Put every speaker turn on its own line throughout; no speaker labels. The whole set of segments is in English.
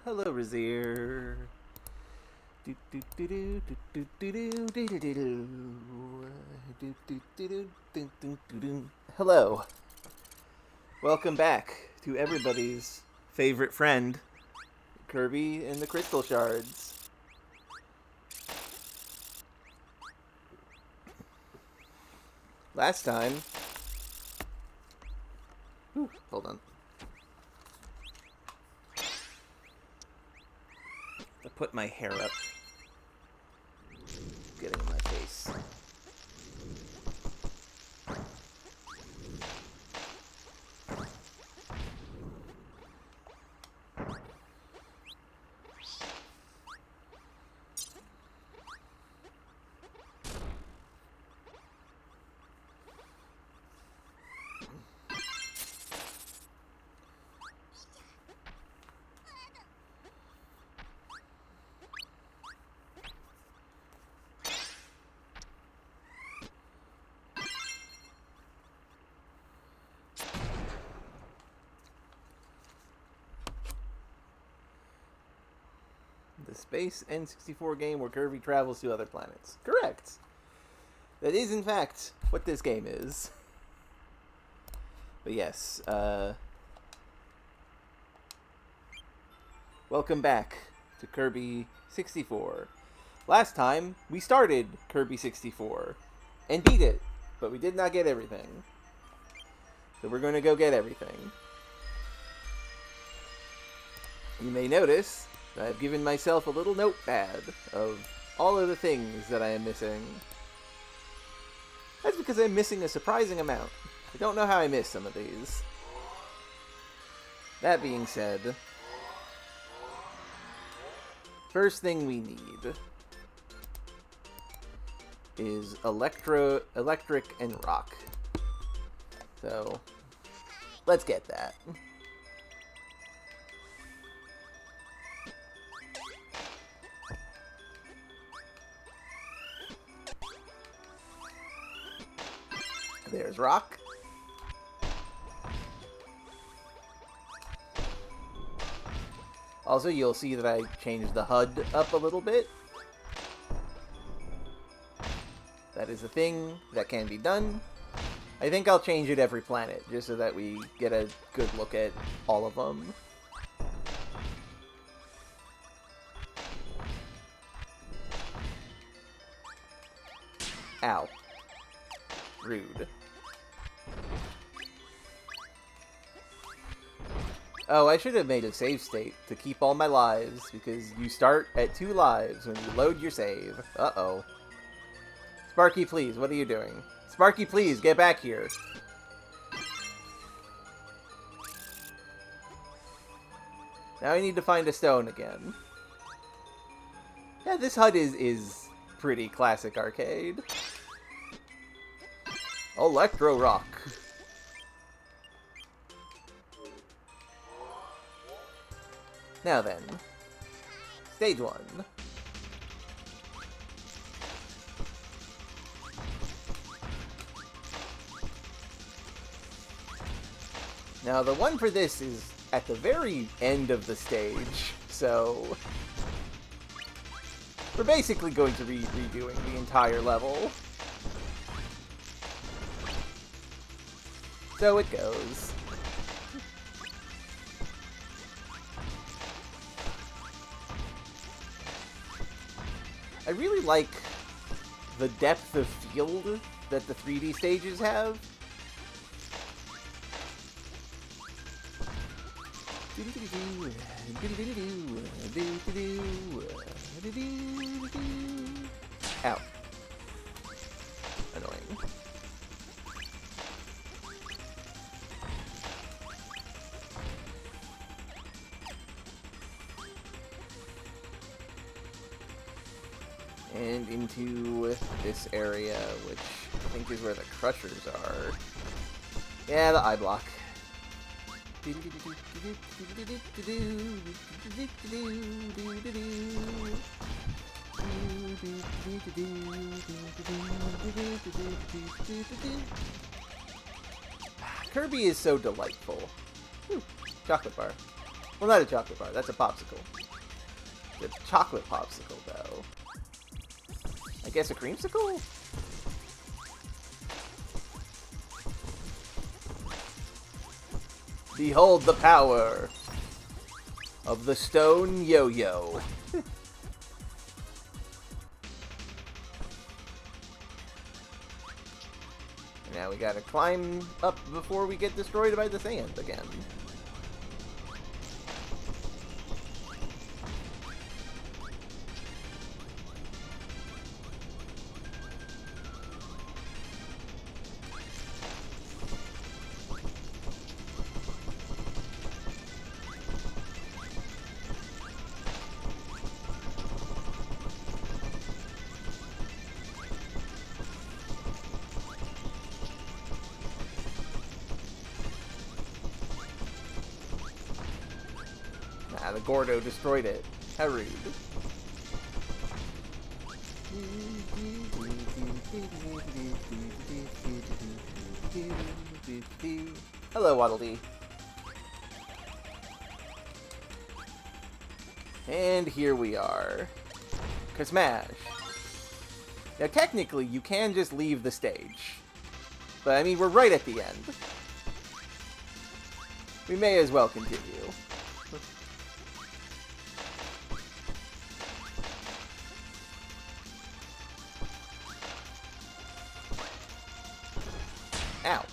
Hello, Razier. Hello. Welcome back to everybody's favorite friend, Kirby and the Crystal Shards. Last time... Ooh, hold on. I put my hair up. Getting in my face. The Space N64 game where Kirby travels to other planets. Correct. That is, in fact, what this game is. But yes, welcome back to Kirby 64. Last time, we started Kirby 64 and beat it, but we did not get everything. So we're going to go get everything. You may notice I've given myself a little notepad of all of the things that I am missing. That's because I'm missing a surprising amount. I don't know how I missed some of these. That being said, first thing we need is electric, and rock. So, let's get that. There's rock. Also, you'll see that I changed the HUD up a little bit. That is a thing that can be done. I think I'll change it every planet, just so that we get a good look at all of them. Ow. Rude. Oh, I should have made a save state to keep all my lives, because you start at 2 lives when you load your save. Uh-oh. Sparky, please, what are you doing? Sparky, please, get back here. Now I need to find a stone again. Yeah, this HUD is pretty classic arcade. Electro Rock. Now then, stage 1. Now the one for this is at the very end of the stage, so we're basically going to be redoing the entire level. So it goes. I really like the depth of field that the 3D stages have. Ow. Annoying. And into this area, which I think is where the crushers are. Yeah, the eye block. Kirby is so delightful. Ooh, chocolate bar. Well, not a chocolate bar, that's a popsicle. It's a chocolate popsicle, though. I guess a creamsicle? Behold the power of the stone yo-yo. Now we gotta climb up before we get destroyed by the sand again. Ah, the Gordo destroyed it. How rude. Hello, Waddle Dee. And here we are. Smash. Now, technically, you can just leave the stage. But, I mean, we're right at the end. We may as well continue. Ow.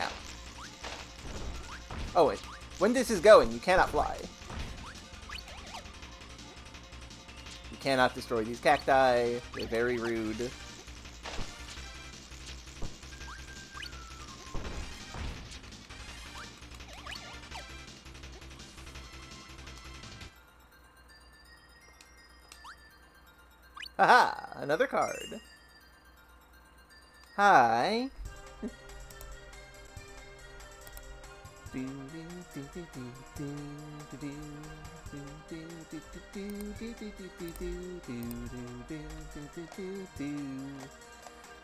Ow. Oh, wait. When this is going, you cannot fly. You cannot destroy these cacti. They're very rude. Haha! Another card. Hi.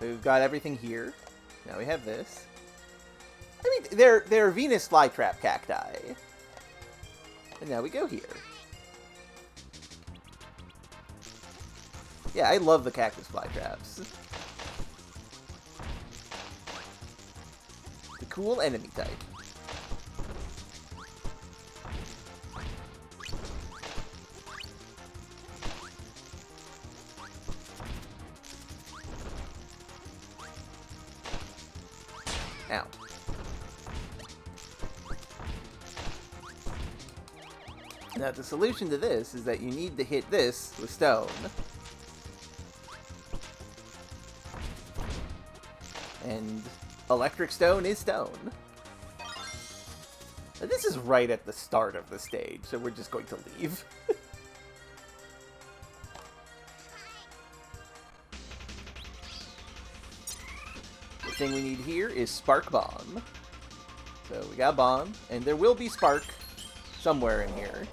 We've got everything here. Now we have this. I mean, they're Venus flytrap cacti. And now we go here. Yeah, I love the cactus flytraps. The cool enemy type. Ow. Now, the solution to this is that you need to hit this with stone. And electric stone is stone. Now, this is right at the start of the stage, so we're just going to leave. The thing we need here is Spark Bomb. So we got Bomb, and there will be Spark somewhere in here.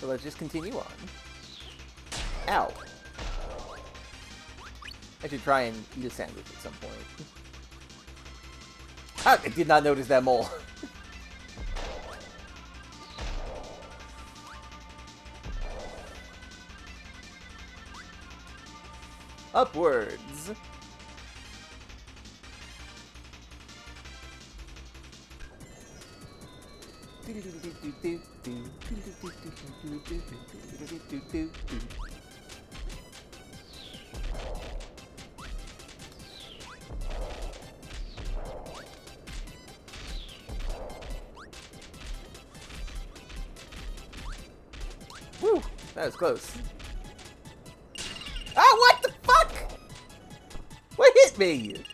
So let's just continue on. Ow. I should try and eat a sandwich at some point. Ah, I did not notice that mole. Upwards. Woo! That was close. Ah, what the fuck? What hit me?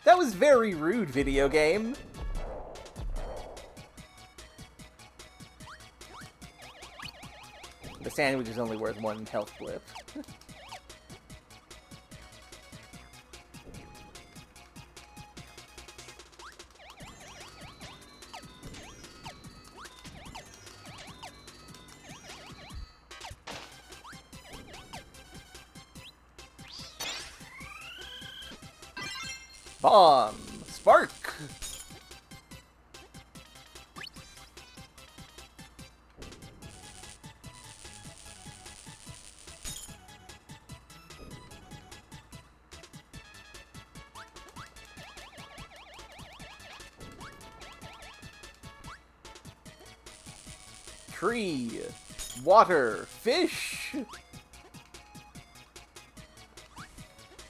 That was very rude, video game. The sandwich is only worth 1 health blip. Bomb! Spark! Tree! Water! Fish!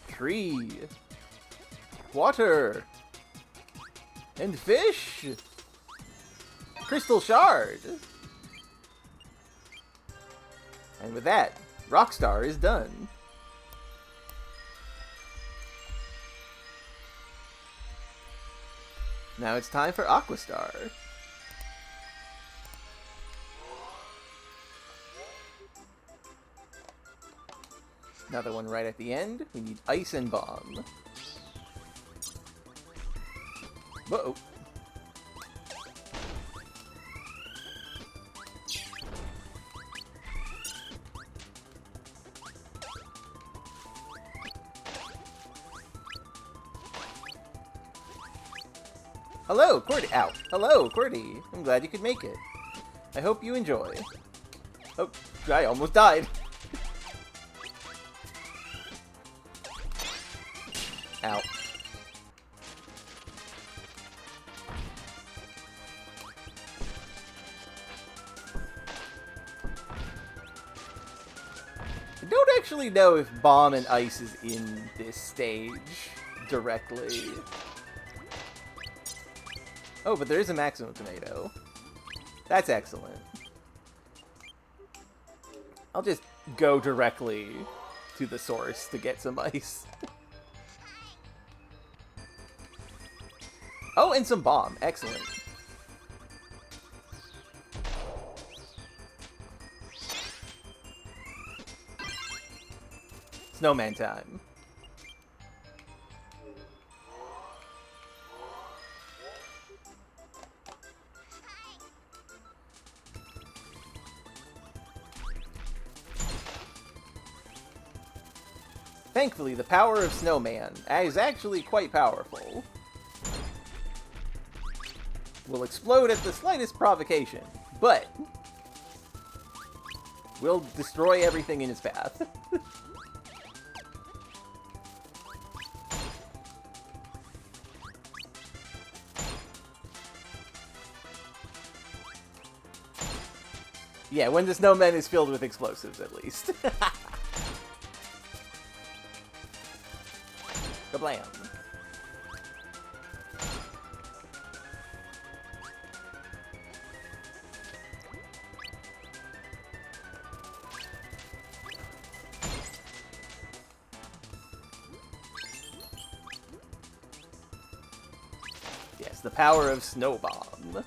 Tree! Water! And fish! Crystal Shard! And with that, Rockstar is done. Now it's time for Aquastar. Another one right at the end. We need Ice and Bomb. Whoa. Hello, Qwerty. Ow. Hello, Qwerty. I'm glad you could make it. I hope you enjoy. Oh, I almost died. Ow. I don't actually know if Bomb and Ice is in this stage directly. Oh, but there is a maximum tomato. That's excellent. I'll just go directly to the source to get some ice. Oh, and some Bomb. Excellent. Snowman time. Thankfully, the power of Snowman is actually quite powerful. Will explode at the slightest provocation, but will destroy everything in its path. Yeah, when the snowman is filled with explosives, at least. Kablam. Yes, the power of Snow Bomb.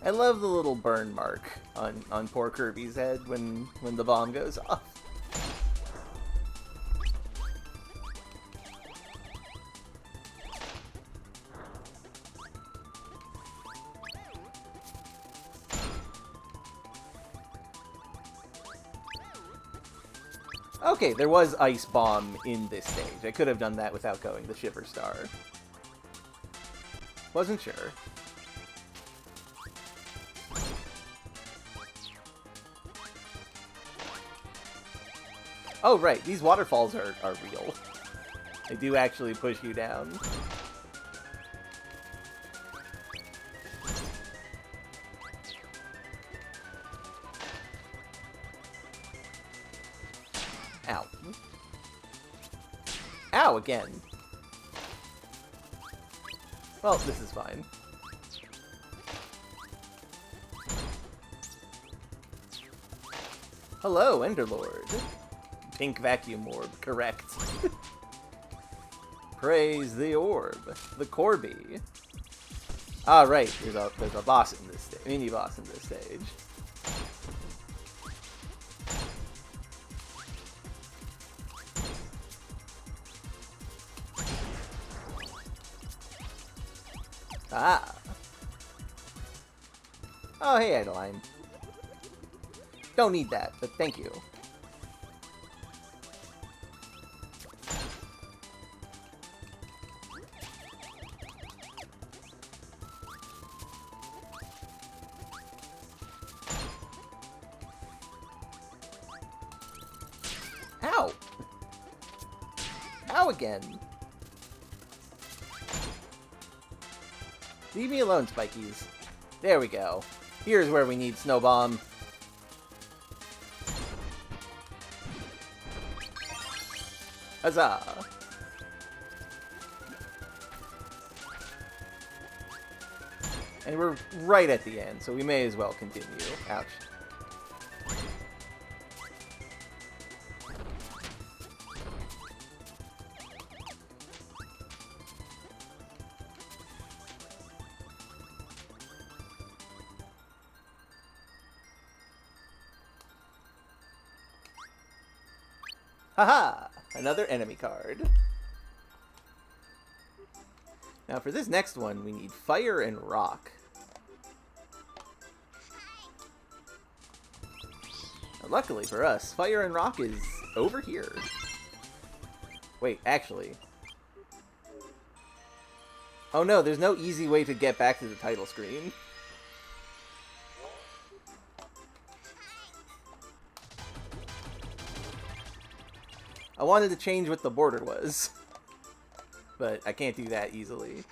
I love the little burn mark on poor Kirby's head when the bomb goes off. Okay, there was Ice Bomb in this stage. I could have done that without going the Shiver Star. Wasn't sure. Oh, right. These waterfalls are real. They do actually push you down. Ow. Ow, again. Well, this is fine. Hello, Enderlord. Pink vacuum orb, correct. Praise the orb. The Corby. Ah, right. There's a boss in this stage. Mini boss in this stage. Ah. Oh, hey, Adeline. Don't need that, but thank you. Ow! Ow again! Leave me alone, Spikies. There we go. Here's where we need Snow Bomb. Huzzah! And we're right at the end, so we may as well continue. Ouch. Haha! Another enemy card. Now for this next one, we need Fire and Rock. Now, luckily for us, Fire and Rock is over here. Wait, actually. Oh no, there's no easy way to get back to the title screen. I wanted to change what the border was, but I can't do that easily.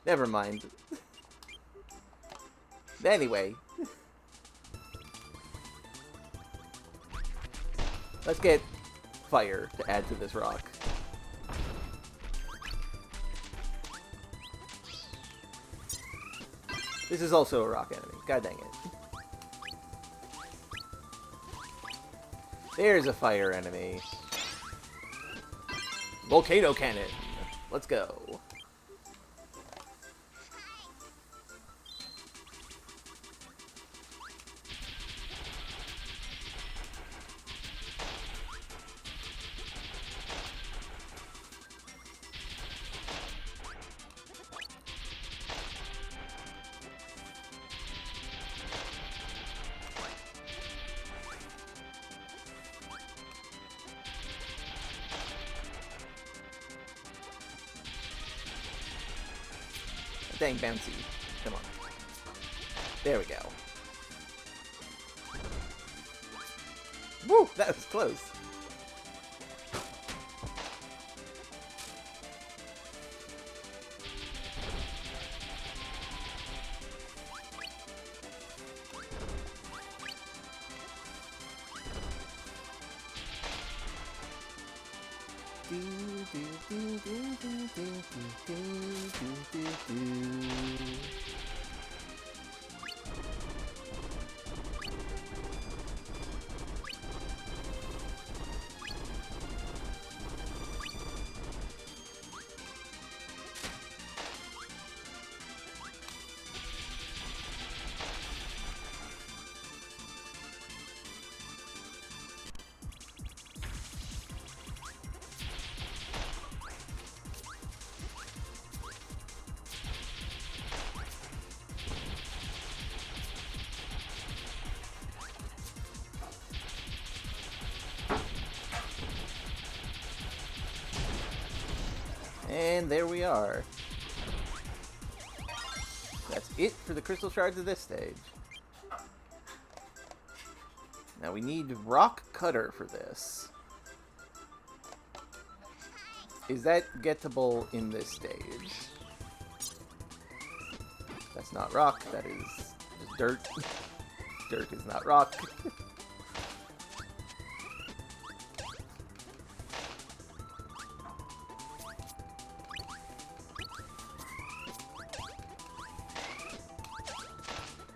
Never mind. Anyway. Let's get fire to add to this rock. This is also a rock enemy. God dang it. There's a fire enemy. Volcano Cannon. Let's go. Dang, bouncy. Come on. There we go. Woo! That was close. And there we are. That's it for the crystal shards of this stage. Now we need Rock Cutter for this. Is that gettable in this stage? That's not rock, that is just dirt. Dirt is not rock.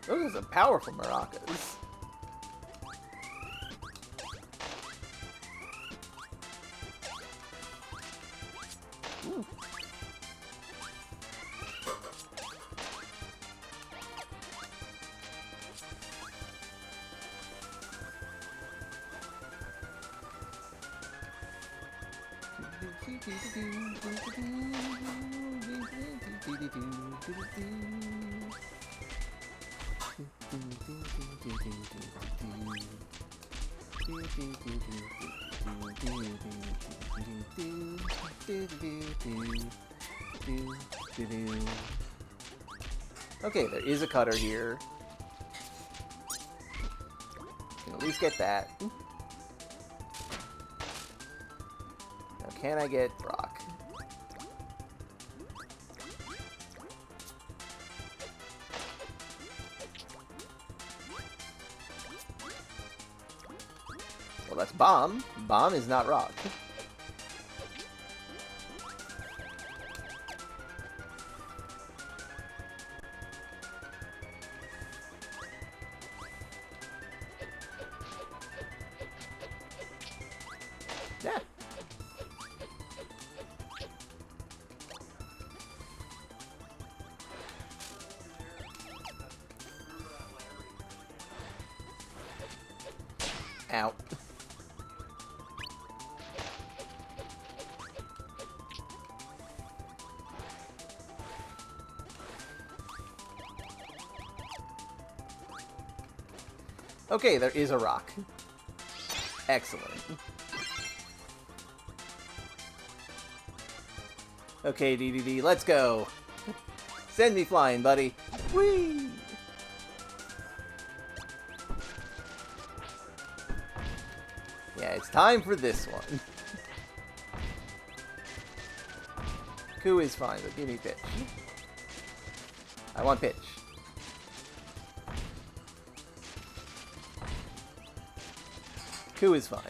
Those are some powerful maracas. Ooh. Okay, there is a cutter here. Can at least get that. Now, can I get rock? Well, that's bomb. Bomb is not rock. Yeah. Ow. Okay, there is a rock. Excellent. Okay, DDD, let's go. Send me flying, buddy. Whee! Yeah, it's time for this one. Coup is fine, but give me pitch. I want pitch. Coup is fine.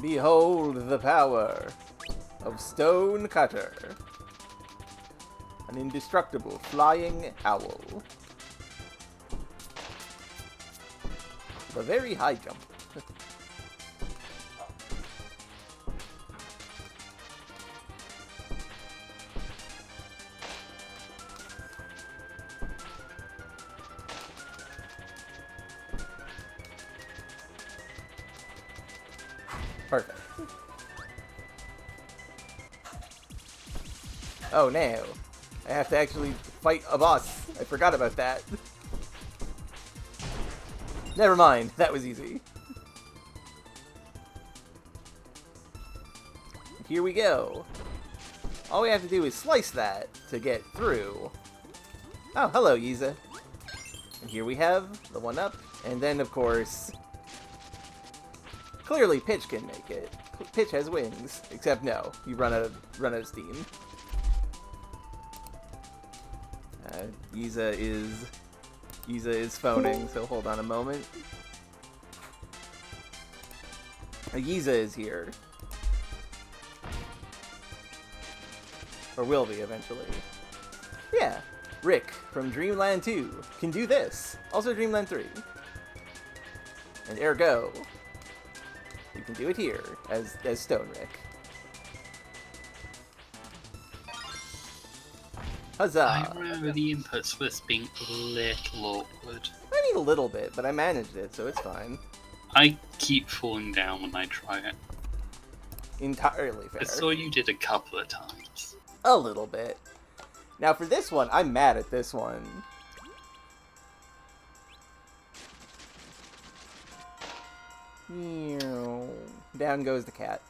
Behold the power of Stone Cutter. An indestructible flying owl. With a very high jump. Perfect. Oh no. I have to actually fight a boss. I forgot about that. Never mind. That was easy. Here we go. All we have to do is slice that to get through. Oh, hello, Yiza. And here we have the 1-up. And then, of course... Clearly, Pitch can make it. Pitch has wings, except no, you run out of steam. Yiza is phoning, so hold on a moment. Yiza is here, or will be eventually. Yeah, Rick from Dreamland 2 can do this. Also Dreamland 3, and ergo. We can do it here, as Stone Rick. Huzzah!
I remember the inputs for this being a little awkward.
I mean a little bit, but I managed it, so it's fine.
I keep falling down when I try it.
Entirely fair.
I saw you did a couple of times.
A little bit. Now for this one, I'm mad at this one. Down goes the cat.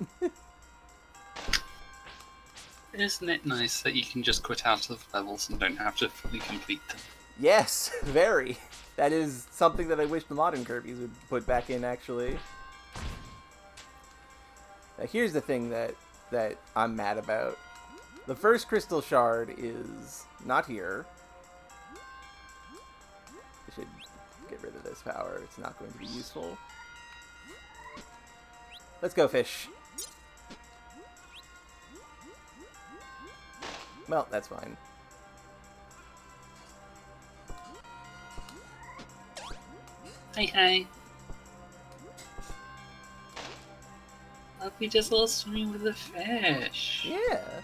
Isn't it nice that you can just quit out of levels and don't have to fully complete them?
Yes, very. That is something that I wish the modern Kirby's would put back in, actually. Now, here's the thing that I'm mad about. The first crystal shard is not here. I should get rid of this power. It's not going to be useful. Let's go, fish. Well, that's fine.
Hey. Look, we just lost swimming with a fish.
Yeah.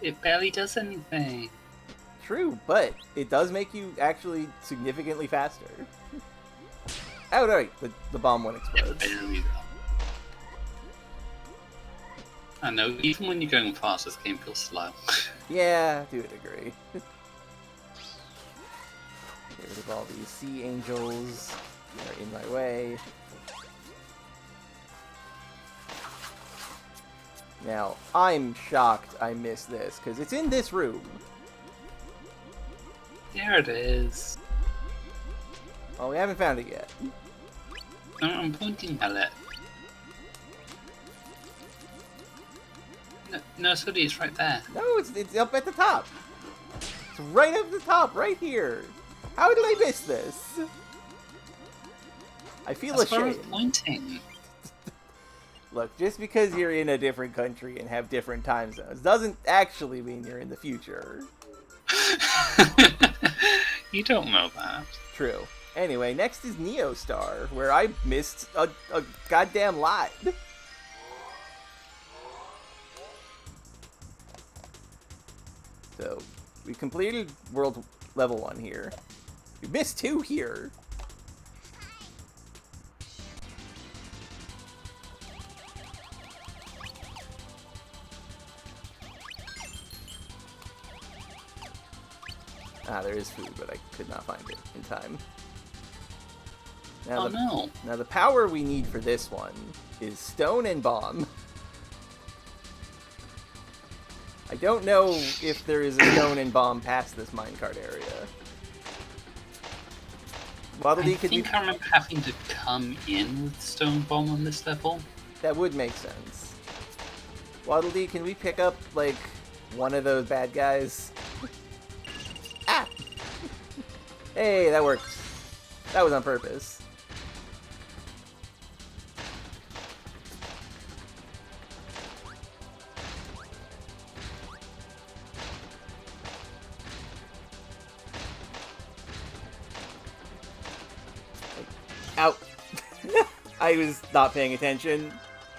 It barely does anything.
True, but it does make you actually significantly faster. Oh, right, the bomb one explodes.
Yeah, barely though. I know, even when you're going fast, this game feels slow.
Yeah, I would agree. Get rid of all these sea angels that are in my way. Now, I'm shocked I missed this, because it's in this room.
There it is.
Oh, we haven't found it yet.
I'm pointing at it. No, Zodi, it's right there.
No, it's up at the top. It's right up the top, right here. How did I miss this? I feel
That's why I was
ashamed.
pointing.
Look, just because you're in a different country and have different time zones doesn't actually mean you're in the future.
You don't know that.
True. Anyway, next is Neo Star, where I missed a goddamn lot. So, we completed World Level 1 here. We missed 2 here. Ah, there is food, but I could not find it in time. Now Now the power we need for this one is Stone and Bomb. I don't know if there is a Stone and Bomb past this minecart area.
I think I remember having to come in with Stone Bomb on this level.
That would make sense. Waddle Dee, can we pick up, like, one of those bad guys? Ah! Hey, that worked. That was on purpose. Out. I was not paying attention.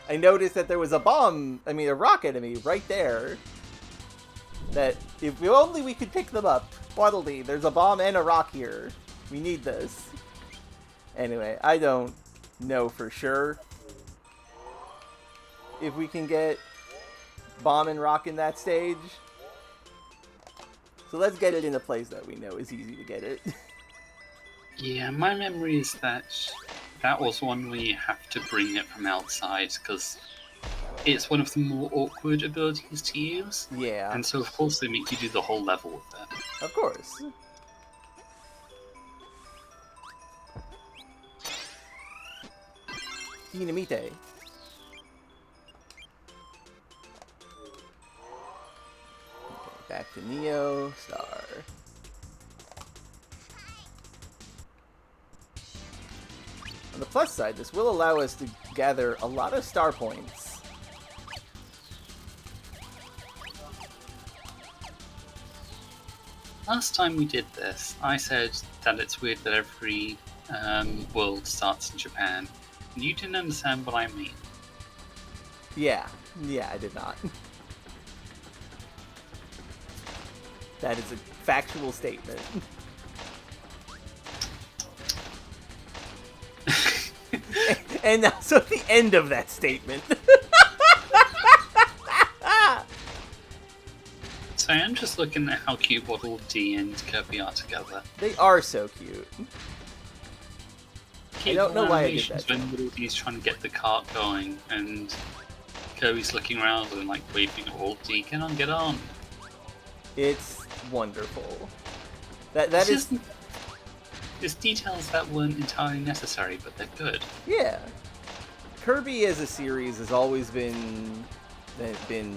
I noticed that there was a rock enemy right there. That if only we could pick them up. Waddle Dee, there's a bomb and a rock here. We need this. Anyway, I don't know for sure if we can get bomb and rock in that stage. So let's get it in a place that we know is easy to get it.
Yeah, my memory is that that was one where you have to bring it from outside, because it's one of the more awkward abilities to use.
Yeah.
And so, of course, they make you do the whole level with it.
Of course. Dynamite. Okay, back to Neo Star. On the plus side, this will allow us to gather a lot of star points.
Last time we did this, I said that it's weird that every world starts in Japan. And you didn't understand what I mean.
Yeah, I did not. That is a factual statement. And also the end of that statement.
So I'm just looking at how cute Waddle Dee and Kirby are together.
They are so cute. I don't know why I did that.
When Woody's trying to get the cart going, and Kirby's looking around and like waving at Woody, get on.
It's wonderful. That is.
There's details that weren't entirely necessary, but they're good.
Yeah. Kirby as a series has always been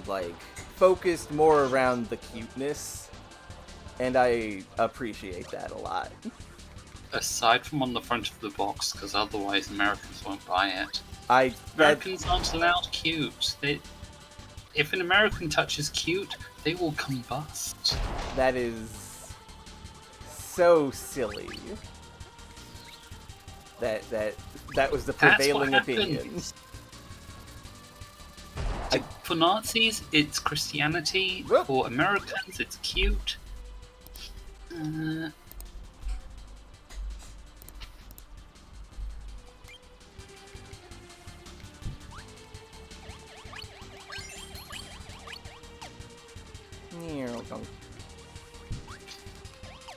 like focused more around the cuteness, and I appreciate that a lot.
Aside from on the front of the box, because otherwise Americans won't buy it. Americans aren't allowed cute. If an American touches cute, they will combust.
That is so silly. That was the prevailing opinion.
For Nazis, it's Christianity.
Whoop.
For Americans, it's cute.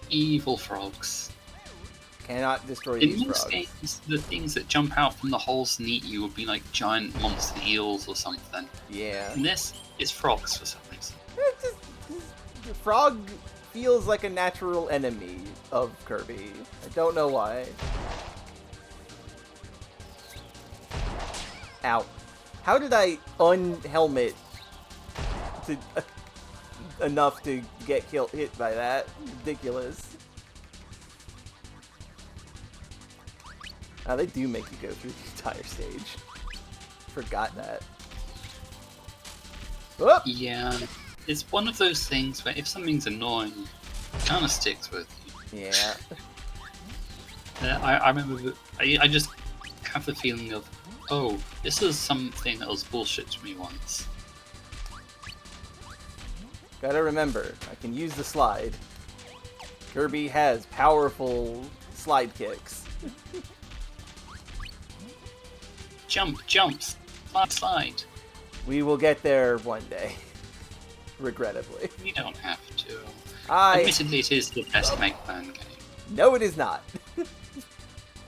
Evil frogs.
Cannot destroy
In
these
most
frogs.
games, the things that jump out from the holes and eat you would be like giant monster eels or something.
Yeah.
In this, it's frogs for some reason.
The frog feels like a natural enemy of Kirby. I don't know why. Ow. How did I unhelmet to enough to get hit by that? Ridiculous. They do make you go through the entire stage. Forgot that. Whoop!
Yeah, it's one of those things where if something's annoying, it kind of sticks with you.
Yeah.
I remember that I just have the feeling of, oh, this is something that was bullshit to me once.
Gotta remember, I can use the slide. Kirby has powerful slide kicks.
Jump, slide.
We will get there one day. Regrettably.
You don't have to.
I...
Admittedly, it is the best Mega Man game.
No, it is not.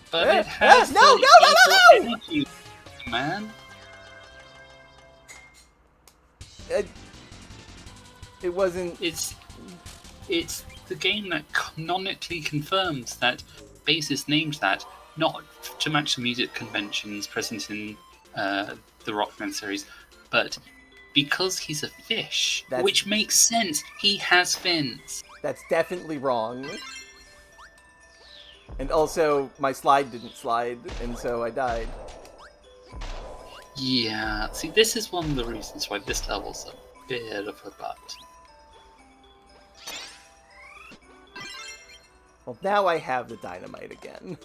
But it has
no,
energy, man.
It wasn't...
It's the game that canonically confirms that Bass is named that, not to match the music conventions present in the Rockman series, but because he's a fish, which makes sense. He has fins.
That's definitely wrong. And also, my slide didn't slide, and so I died.
Yeah, see, this is one of the reasons why this level's a bit of a butt.
Well, now I have the dynamite again.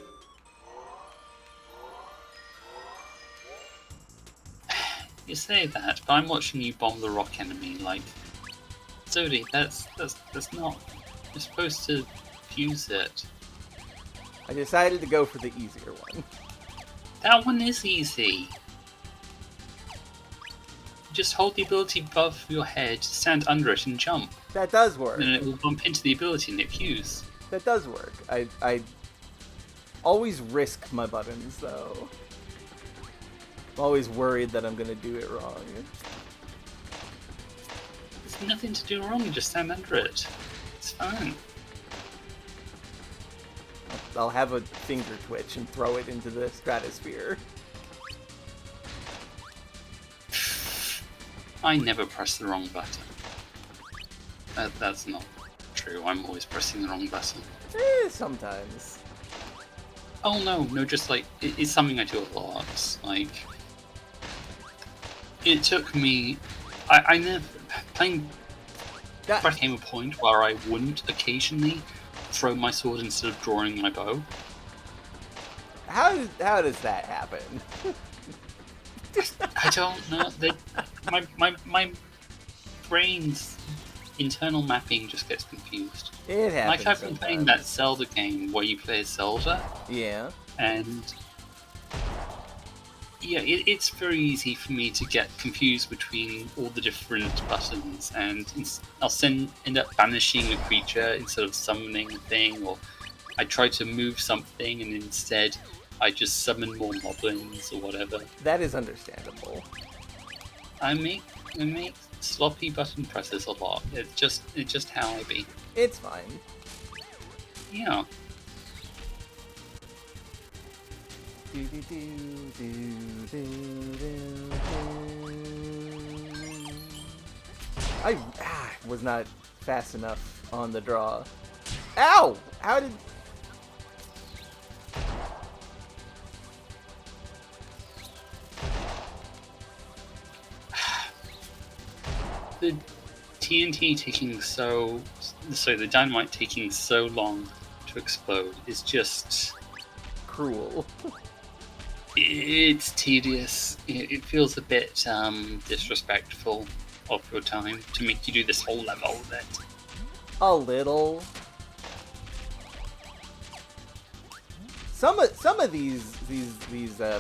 You say that, but I'm watching you bomb the rock enemy, like... Zodi, that's not... You're supposed to fuse it.
I decided to go for the easier one.
That one is easy. Just hold the ability above your head, stand under it, and jump.
That does work.
And then it will bump into the ability and it fuse.
That does work. I always risk my buttons, though. I'm always worried that I'm gonna do it wrong.
There's nothing to do wrong, you just stand under it. It's fine.
I'll have a finger twitch and throw it into the stratosphere.
I never press the wrong button. That's not true, I'm always pressing the wrong button.
Sometimes.
Oh no, just like, it's something I do a lot. Like, it took me... I never... Playing... There came a point where I wouldn't occasionally throw my sword instead of drawing my bow.
How does that happen?
I don't know. My brain's internal mapping just gets confused.
It happens.
Like I've been playing that Zelda game where you play as Zelda.
Yeah.
And yeah, it's very easy for me to get confused between all the different buttons, and I'll end up banishing a creature instead of summoning a thing, or I try to move something and instead I just summon more moblins or whatever.
That is understandable.
I make sloppy button presses a lot. It's just how I be.
It's fine.
Yeah.
I was not fast enough on the draw. Ow! How did...
The TNT taking the dynamite taking so long to explode is just
cruel.
It's tedious. It feels a bit disrespectful of your time to make you do this whole level of it.
A little. Some of these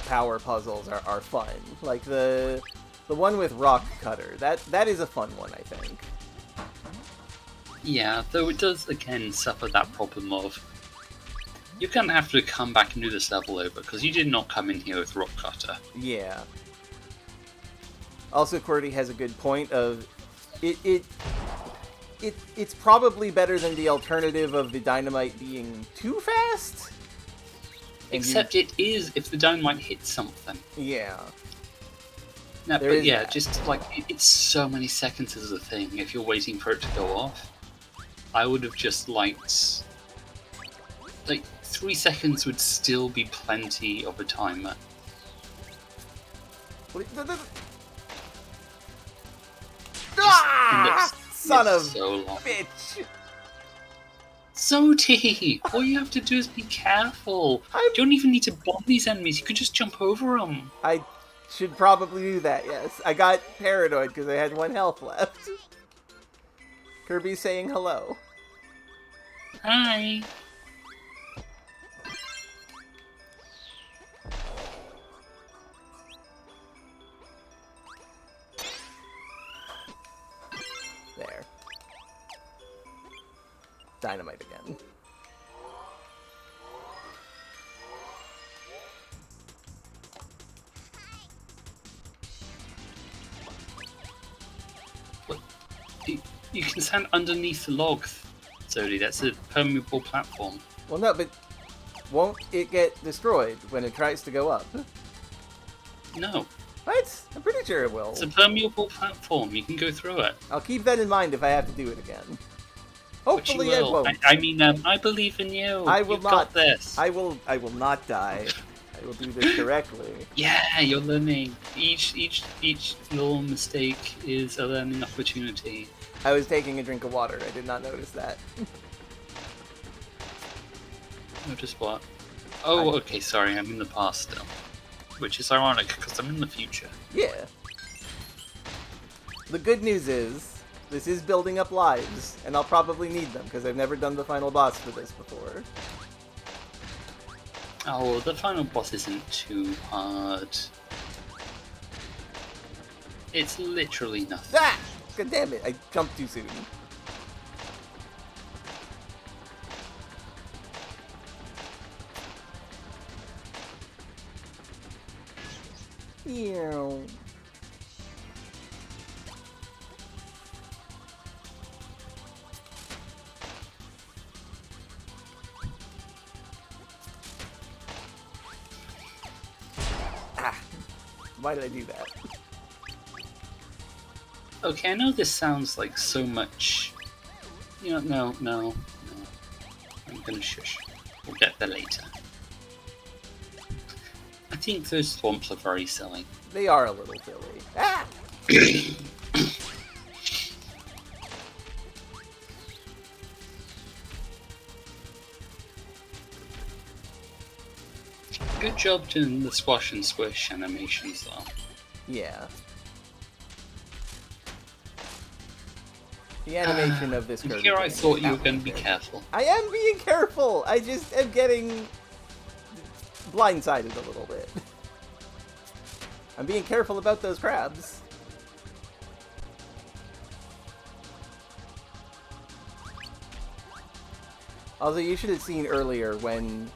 power puzzles are fun. Like the one with Rock Cutter. That is a fun one, I think.
Yeah, though it does again suffer that problem of you're gonna have to come back and do this level over because you did not come in here with Rock Cutter.
Yeah. Also, Qwerty has a good point of it's probably better than the alternative of the dynamite being too fast.
Except it is if the dynamite hits something.
Yeah.
No, but yeah,
that.
just like it's so many seconds as a thing. If you're waiting for it to go off, I would have just liked 3 seconds would still be plenty of a timer.
Son of
so long.
bitch!
Zodi! All you have to do is be careful. You don't even need to bomb these enemies. You could just jump over them.
I should probably do that, yes. I got paranoid because I had 1 health left. Kirby's saying hello.
Hi.
There. Dynamite again.
You can stand underneath the log, Zodi. That's a permeable platform.
Well, no, but won't it get destroyed when it tries to go up?
No.
What? I'm pretty sure it will.
It's a permeable platform. You can go through it.
I'll keep that in mind if I have to do it again. Hopefully I won't.
I mean, I believe in you.
I will
You've
not.
Got this.
I will not die. I will do this correctly.
Yeah, you're learning. Each little mistake is a learning opportunity.
I was taking a drink of water. I did not notice that.
Notice what? Oh, okay, sorry, I'm in the past still. Which is ironic, because I'm in the future.
Yeah. The good news is, this is building up lives, and I'll probably need them, because I've never done the final boss for this before.
Oh, the final boss isn't too hard. It's literally nothing.
Ah! God damn it, I jumped too soon. Ew. Ah! Why did I do that?
Okay, I know this sounds like so much... You know, no. I'm gonna shush. We'll get there later. I think those swamps are very silly.
They are a little silly. Ah!
Good job doing the squash and squish animations, though.
Yeah. The animation of this Kirby
Here I
game
thought
is
you were going to be
outlandish.
careful.
I am being careful! I just am getting blindsided a little bit. I'm being careful about those crabs. Also, you should have seen earlier when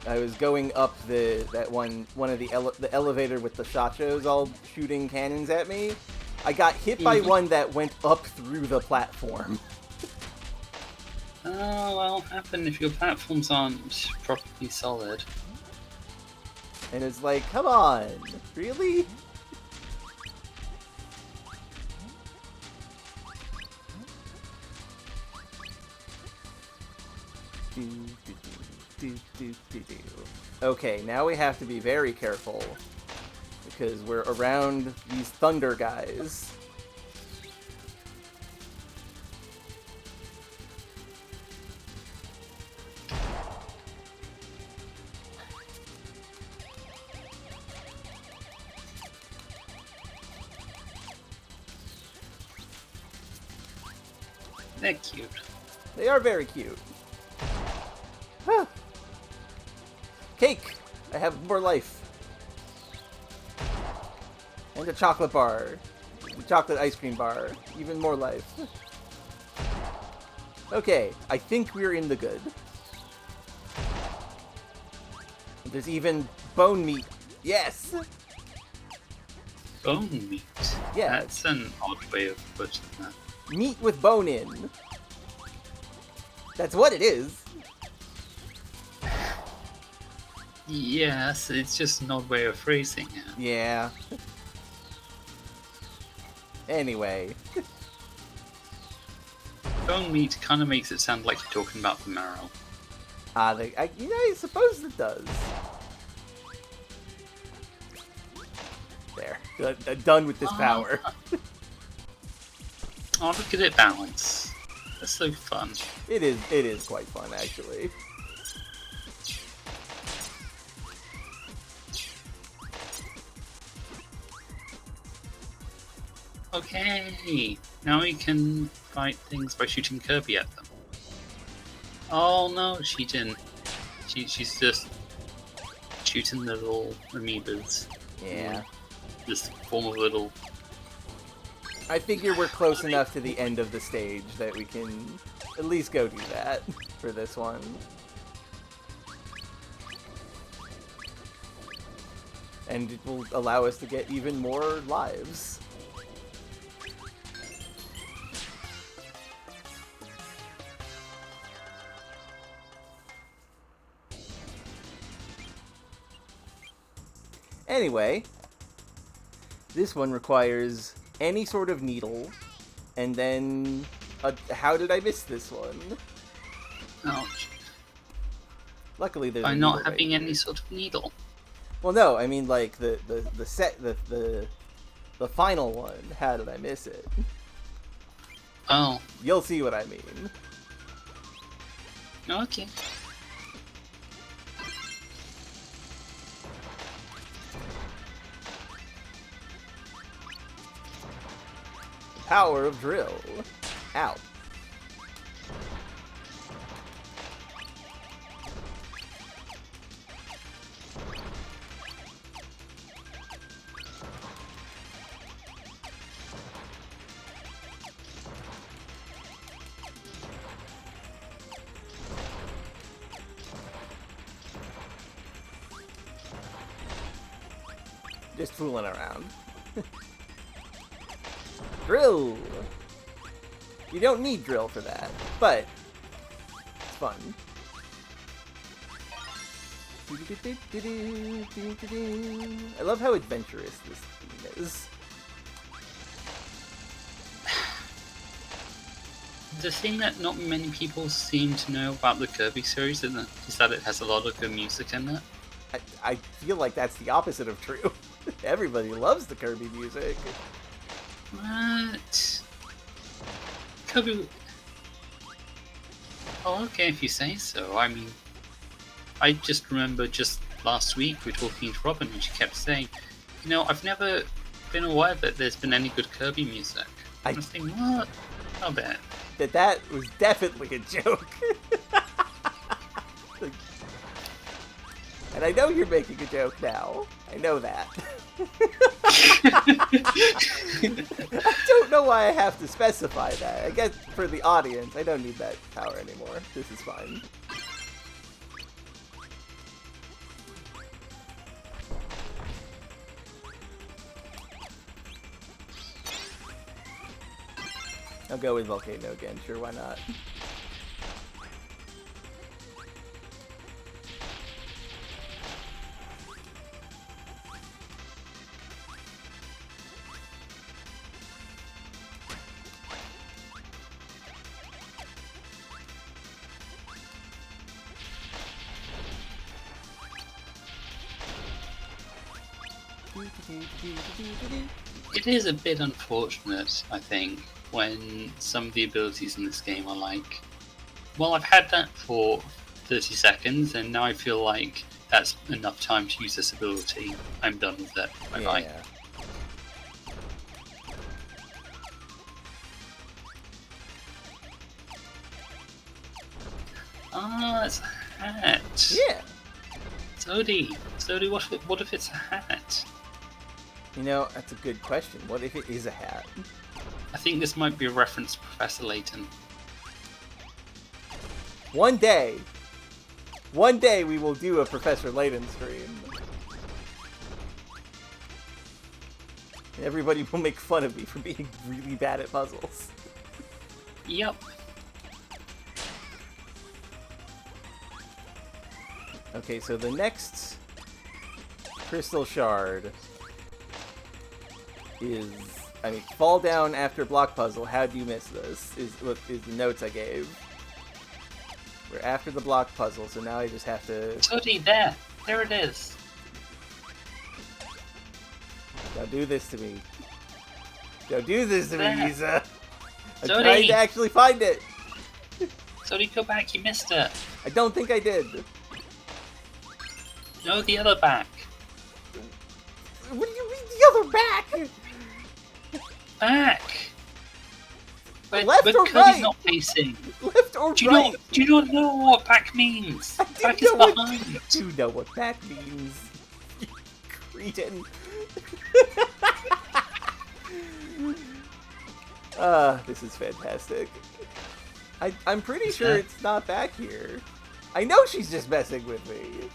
I was going up one of the elevator with the shachos all shooting cannons at me. I got hit by one that went up through the platform.
Oh, well, happen if your platforms aren't properly solid.
And it's like, come on, really? Okay, now we have to be very careful because we're around these thunder guys.
They're cute.
They are very cute. Huh. Cake! I have more life. And a chocolate bar. A chocolate ice cream bar. Even more life. Okay, I think we're in the good. There's even bone meat. Yes!
Bone meat?
Yeah.
That's an odd way of putting that.
Meat with bone in. That's what it is.
Yes, it's just an odd way of phrasing it.
Yeah. Anyway.
Bone meat kind of makes it sound like you're talking about the marrow.
I suppose it does. There. Done with this power.
Oh, look at it balance. That's so fun.
It is quite fun, actually.
Okay, now we can fight things by shooting Kirby at them. Oh no, she didn't. She's just shooting the little amoebas.
Yeah.
This form of little...
I figure we're close enough to the end of the stage that we can at least go do that for this one. And it will allow us to get even more lives. Anyway, this one requires any sort of needle, and then how did I miss this one?
Ouch.
Luckily, there's
By
a
not
needle
having
right
any
here.
sort of needle.
Well, no, I mean like the final one. How did I miss it?
Oh,
You'll see what I mean.
okay.
Power of drill. Ow. Just fooling around. Drill! You don't need drill for that, but it's fun. I love how adventurous this theme is.
The thing that not many people seem to know about the Kirby series is that it has a lot of good music in it.
I feel like that's the opposite of true. Everybody loves the Kirby music.
What? Kirby... Oh, okay, if you say so. I mean, I just remember just last week we were talking to Robin and she kept saying, you know, I've never been aware that there's been any good Kirby music. I was thinking, what? How bad?
That was definitely a joke. And I know you're making a joke now. I know that. I don't know why I have to specify that. I guess for the audience, I don't need that power anymore. This is fine. I'll go with Volcano again. Sure, why not?
It is a bit unfortunate, I think, when some of the abilities in this game are like, well, I've had that for 30 seconds, and now I feel like that's enough time to use this ability. I'm done with it. Bye-bye.
Yeah.
Ah, it's a hat.
Yeah.
Zodi, what if it's a hat?
You know, that's a good question. What if it is a hat?
I think this might be a reference to Professor Layton.
One day we will do a Professor Layton stream. Everybody will make fun of me for being really bad at puzzles.
Yep.
Okay, so the next crystal shard is, I mean, fall down after block puzzle. How do you miss this? Is the notes I gave. We're after the block puzzle, so now I just have to.
Zodi, there it is.
Don't do this to me. Don't do this to
There.
me, Isa. I'm
Zodi.
trying to actually find it.
Zodi, go back. You missed it.
I don't think I did.
No, the other back.
What do you mean the other back?
Back.
Left or
Kirby's
right?
not facing.
Left or
Do you
right?
not know what back means?
I do
Back is
know what-
behind.
You know what back means. You cretin. This is fantastic. I'm pretty
What's
sure
that?
it's not back here. I know she's just messing with me.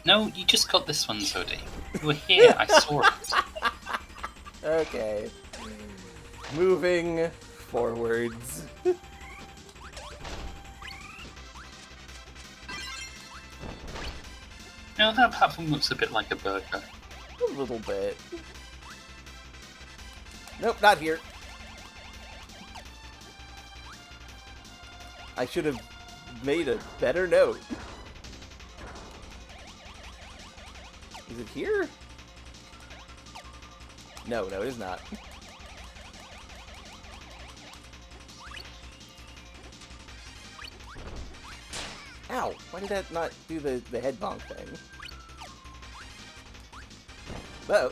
No, you just got this one, Zodi. You were here. I saw it.
Okay. Moving forwards.
No, that platform looks a bit like a burger.
A little bit. Nope, not here. I should have made a better note. Is it here? No, it is not. Ow! Why did that not do the head bonk thing? Uh-oh.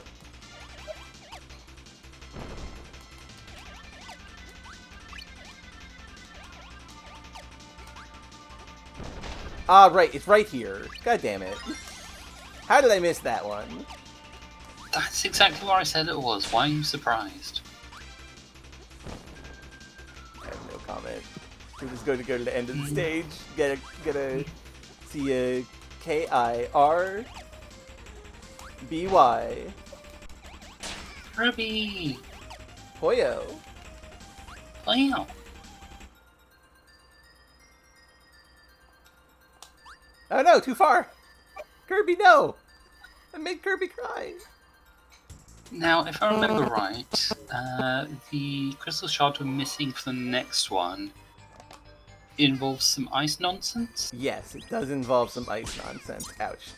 Ah, right, it's right here. God damn it. How did I miss that one?
That's exactly where I said it was. Why are you surprised?
I have no comment. We're just going to go to the end of the stage. Gotta see a Kirby.
Kirby!
Poyo.
Wow.
Oh no, too far! Kirby, no! I made Kirby cry!
Now, if I remember right, the crystal shard we're missing for the next one involves some ice nonsense.
Yes, it does involve some ice nonsense. Ouch.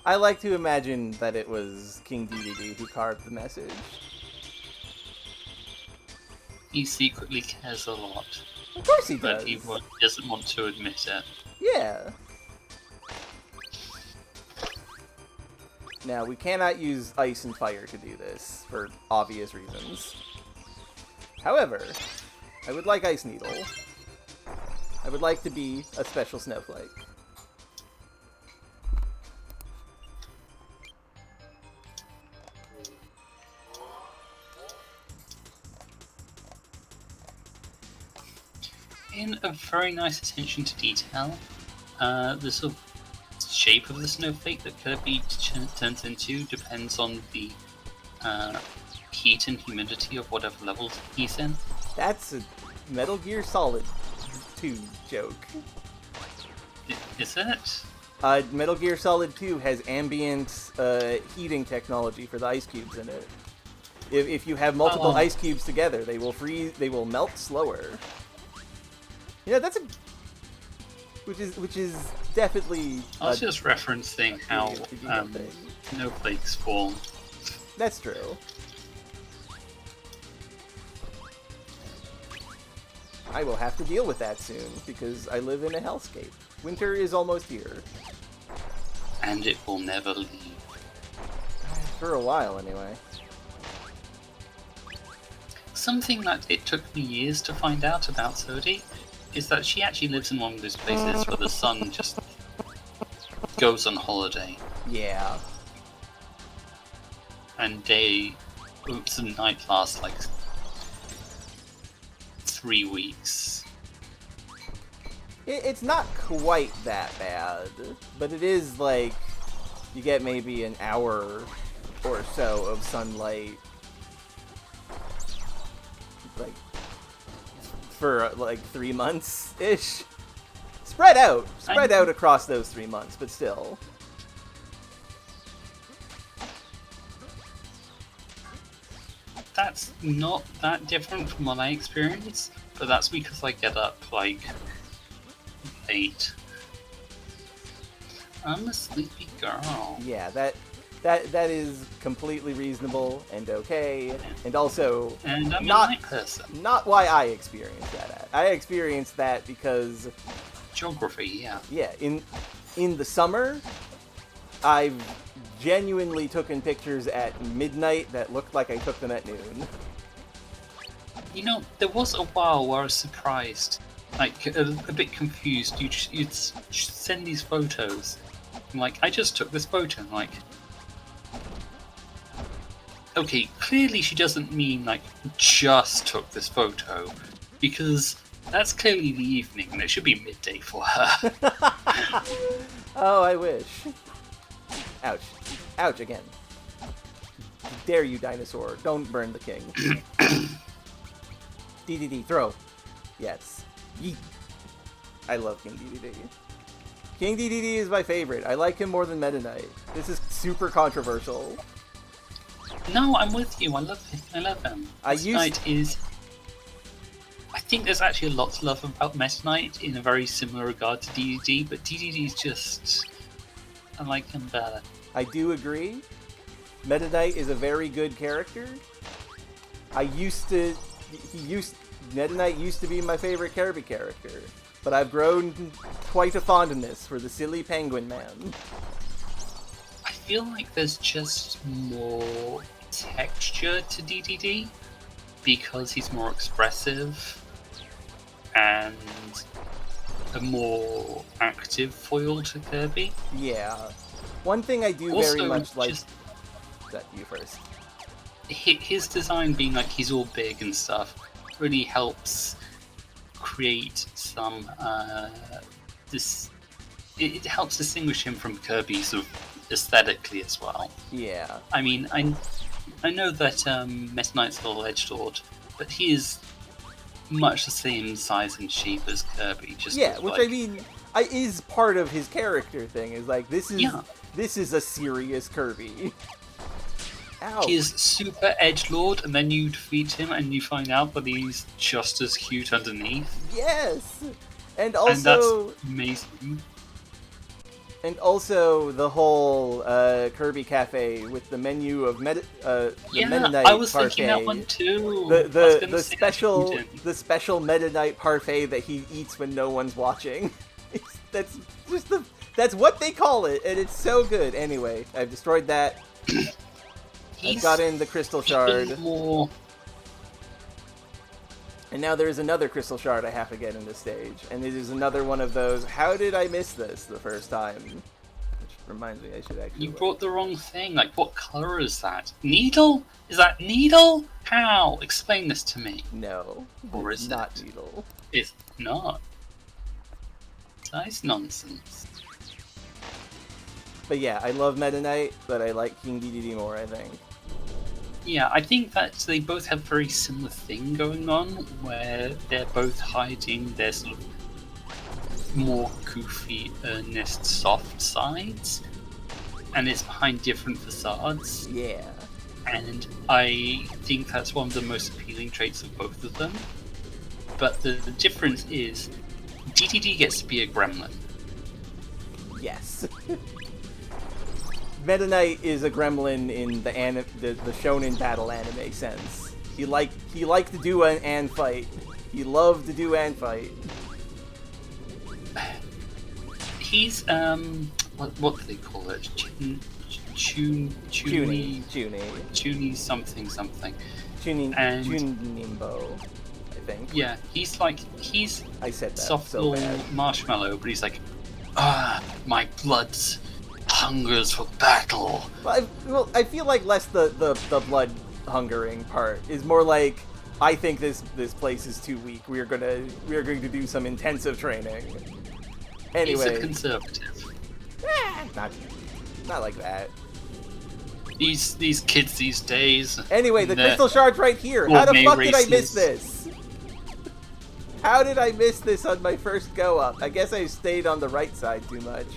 I like to imagine that it was King DDD who carved the message.
He secretly cares a lot,
Of course he
but
does.
he doesn't want to admit it.
Yeah. Now, we cannot use ice and fire to do this, for obvious reasons. However, I would like Ice Needle. I would like to be a special snowflake.
in a very nice attention to detail. The sort of shape of the snowflake that Kirby turns into depends on the heat and humidity of whatever level he's in.
That's a Metal Gear Solid 2 joke.
Is it?
Metal Gear Solid 2 has ambient heating technology for the ice cubes in it. If you have multiple ice cubes together, they will freeze. They will melt slower. Yeah, that's a which is definitely.
I was just referencing how snowflakes form.
That's true. I will have to deal with that soon because I live in a hellscape. Winter is almost here.
And it will never leave.
For a while, anyway.
Something that it took me years to find out about Zodi is that she actually lives in one of those places where the sun just goes on holiday.
Yeah.
And night lasts like 3 weeks.
It's not quite that bad, but it is like you get maybe an hour or so of sunlight, like for like 3 months ish. Spread out across those 3 months, but still.
That's not that different from what I experience, but that's because I get up like 8. I'm a sleepy girl.
Yeah, that is completely reasonable and okay, and also
and I'm
not
a night person.
Not why I experienced that. I experienced that because
geography, yeah.
Yeah, in the summer, I've genuinely taken pictures at midnight that looked like I took them at noon.
You know, there was a while where I was surprised, like a bit confused. You'd send these photos, and like I just took this photo, and like, okay, clearly she doesn't mean like just took this photo, because that's clearly the evening, and it should be midday for her.
Oh, I wish. Ouch. Ouch again. Dare you, dinosaur. Don't burn the king. DDD, throw. Yes. Yeet. I love King DDD. King DDD is my favorite. I like him more than Meta Knight. This is super controversial.
No, I'm with you. I love him. Meta Knight is... I think there's actually a lot to love about Meta Knight in a very similar regard to DDD, but DDD is just... I like him better.
I do agree. Meta Knight is a very good character. Meta Knight used to be my favorite Kirby character, but I've grown quite a fondness for the silly penguin man.
I feel like there's just more texture to DDD because he's more expressive and a more active foil to Kirby.
Yeah. One thing I do
also,
very much like... That you first.
His design being like he's all big and stuff really helps create some... It helps distinguish him from Kirby sort of aesthetically as well.
Yeah.
I mean, I know that Meta Knight's a little edgelord, but he is much the same size and shape as Kirby. Just
yeah, which I mean, is part of his character thing. Is like this is a serious Kirby. Ow.
He is super edgelord, and then you defeat him, and you find out that he's just as cute underneath.
Yes, and also
that's amazing.
And also the whole Kirby Cafe with the menu of Meta Knight
I was
parfait.
thinking that one too.
The special Meta Knight parfait that he eats when no one's watching. That's what they call it, and it's so good. Anyway, I've destroyed that. I've got in the crystal shard.
More...
And now there's another crystal shard I have to get in this stage. And it is another one of those, how did I miss this the first time? Which reminds me, I should actually...
You brought the wrong thing. Like, what color is that? Needle? Is that needle? How? Explain this to me.
No,
or is
not
it?
needle.
It's not. That's nonsense.
But yeah, I love Meta Knight, but I like King DDD more, I think.
Yeah, I think that they both have a very similar thing going on, where they're both hiding their sort of more goofy, earnest, soft sides, and it's behind different facades.
Yeah.
And I think that's one of the most appealing traits of both of them. But the difference is, DDD gets to be a gremlin.
Yes. Meta Knight is a gremlin in the shonen battle anime sense. He liked to do an fight. He loved to do and fight.
He's what do they call it? Tuny something.
Junimbo, I think.
Yeah, he's
I said that
soft
so
little
bad.
marshmallow, but he's like, my blood's hungers for battle.
Well, I feel like less the blood hungering part is more like, I think this place is too weak. We are going to do some intensive training. Anyway,
He's a conservative.
Not like that.
These kids these days.
Anyway, the crystal shard's right here. How the fuck did I miss this? How did I miss this on my first go up? I guess I stayed on the right side too much.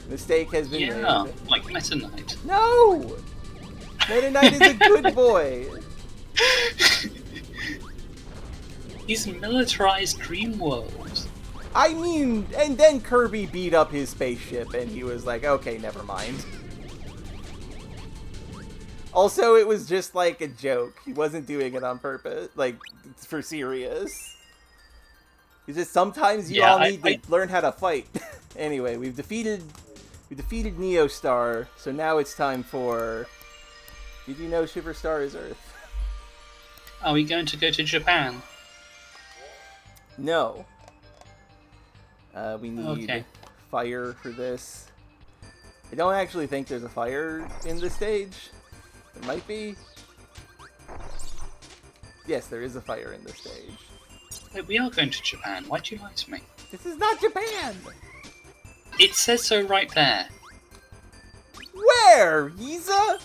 Mistake has been made.
Yeah, like Meta Knight.
No! Meta Knight is a good boy.
He's militarized Dream World.
I mean, and then Kirby beat up his spaceship and he was like, okay, never mind. Also, it was just like a joke. He wasn't doing it on purpose, like, for serious. It's just sometimes you all need to learn how to fight. Anyway, we defeated Neo Star, so now it's time for... Did you know Shiver Star is Earth?
Are we going to go to Japan?
No. We need fire for this. I don't actually think there's a fire in this stage. There might be. Yes, there is a fire in this stage.
Wait, we are going to Japan. Why'd you lie to me?
This is not Japan!
It says so right there.
Where, Yiza?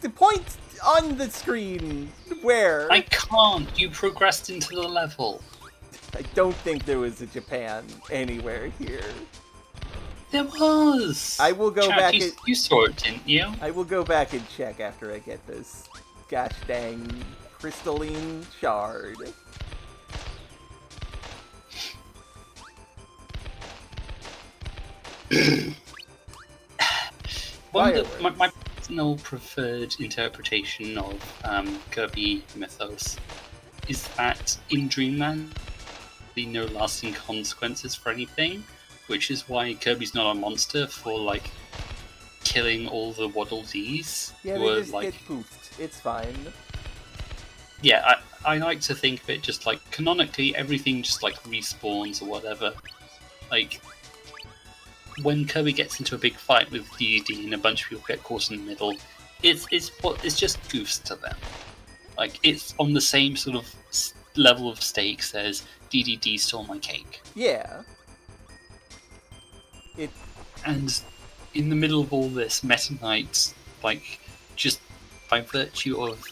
The point on the screen. Where?
I can't. You progressed into the level.
I don't think there was a Japan anywhere here.
There was!
I will go back
and... You saw it, didn't you?
I will go back and check after I get this gosh dang crystalline shard.
My personal preferred interpretation of Kirby mythos is that in Dreamland, there are no lasting consequences for anything, which is why Kirby's not a monster for, like, killing all the Waddle Dees.
Yeah, they just get poofed. It's fine.
Yeah, I like to think of it just like, canonically, everything just, like, respawns or whatever. Like, when Kirby gets into a big fight with DDD and a bunch of people get caught in the middle, it's just goofs to them. Like, it's on the same sort of level of stakes as DDD stole my cake.
Yeah.
And in the middle of all this, Meta Knight, like, just by virtue of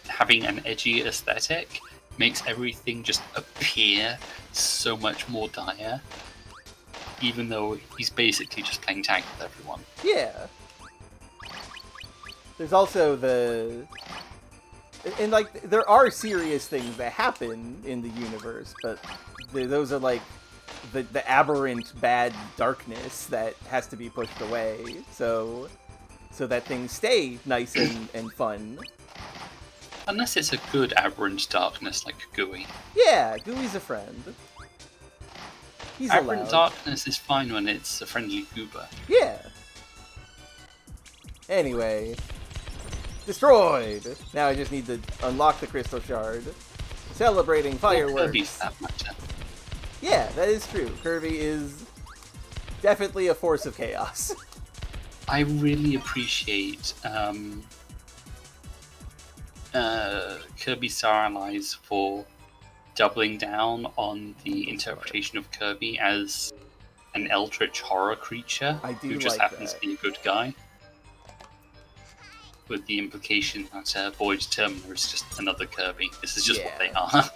having an edgy aesthetic, makes everything just appear so much more dire, even though he's basically just playing tag with everyone.
Yeah. There's also and, like, there are serious things that happen in the universe, but those are, like, the aberrant bad darkness that has to be pushed away, so that things stay nice and fun.
Unless it's a good aberrant darkness like Gooey.
Yeah, Gooey's a friend. He's
aberrant
allowed.
darkness is fine when it's a friendly goober.
Yeah. Anyway. Destroyed! Now I just need to unlock the crystal shard. Celebrating fireworks.
Kirby's that matter.
Yeah, that is true. Kirby is definitely a force of chaos.
I really appreciate Kirby Star Allies for doubling down on the interpretation of Kirby as an eldritch horror creature
I do
who just
like
happens
that.
to be a good guy. With the implication that Void Determiner is just another Kirby. This is just what they
Yeah.
are.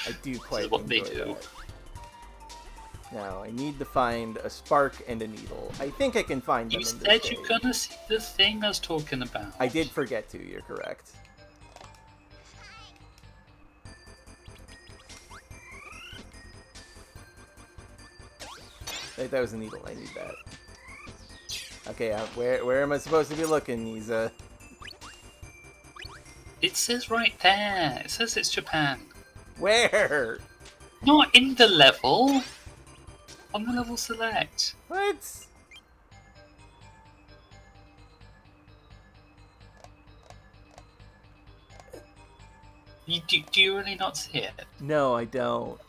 I do quite
what they
enjoy
do.
that. Now, I need to find a spark and a needle. I think I can find them
You
in this
said
game.
you're gonna see the thing I was talking about.
I did forget to, you're correct. Wait, that was a needle, I need that. Okay, where am I supposed to be looking, Nisa?
It says right there. It says it's Japan.
Where?
Not in the level. On the level select.
What?
Do you really not see it?
No, I don't.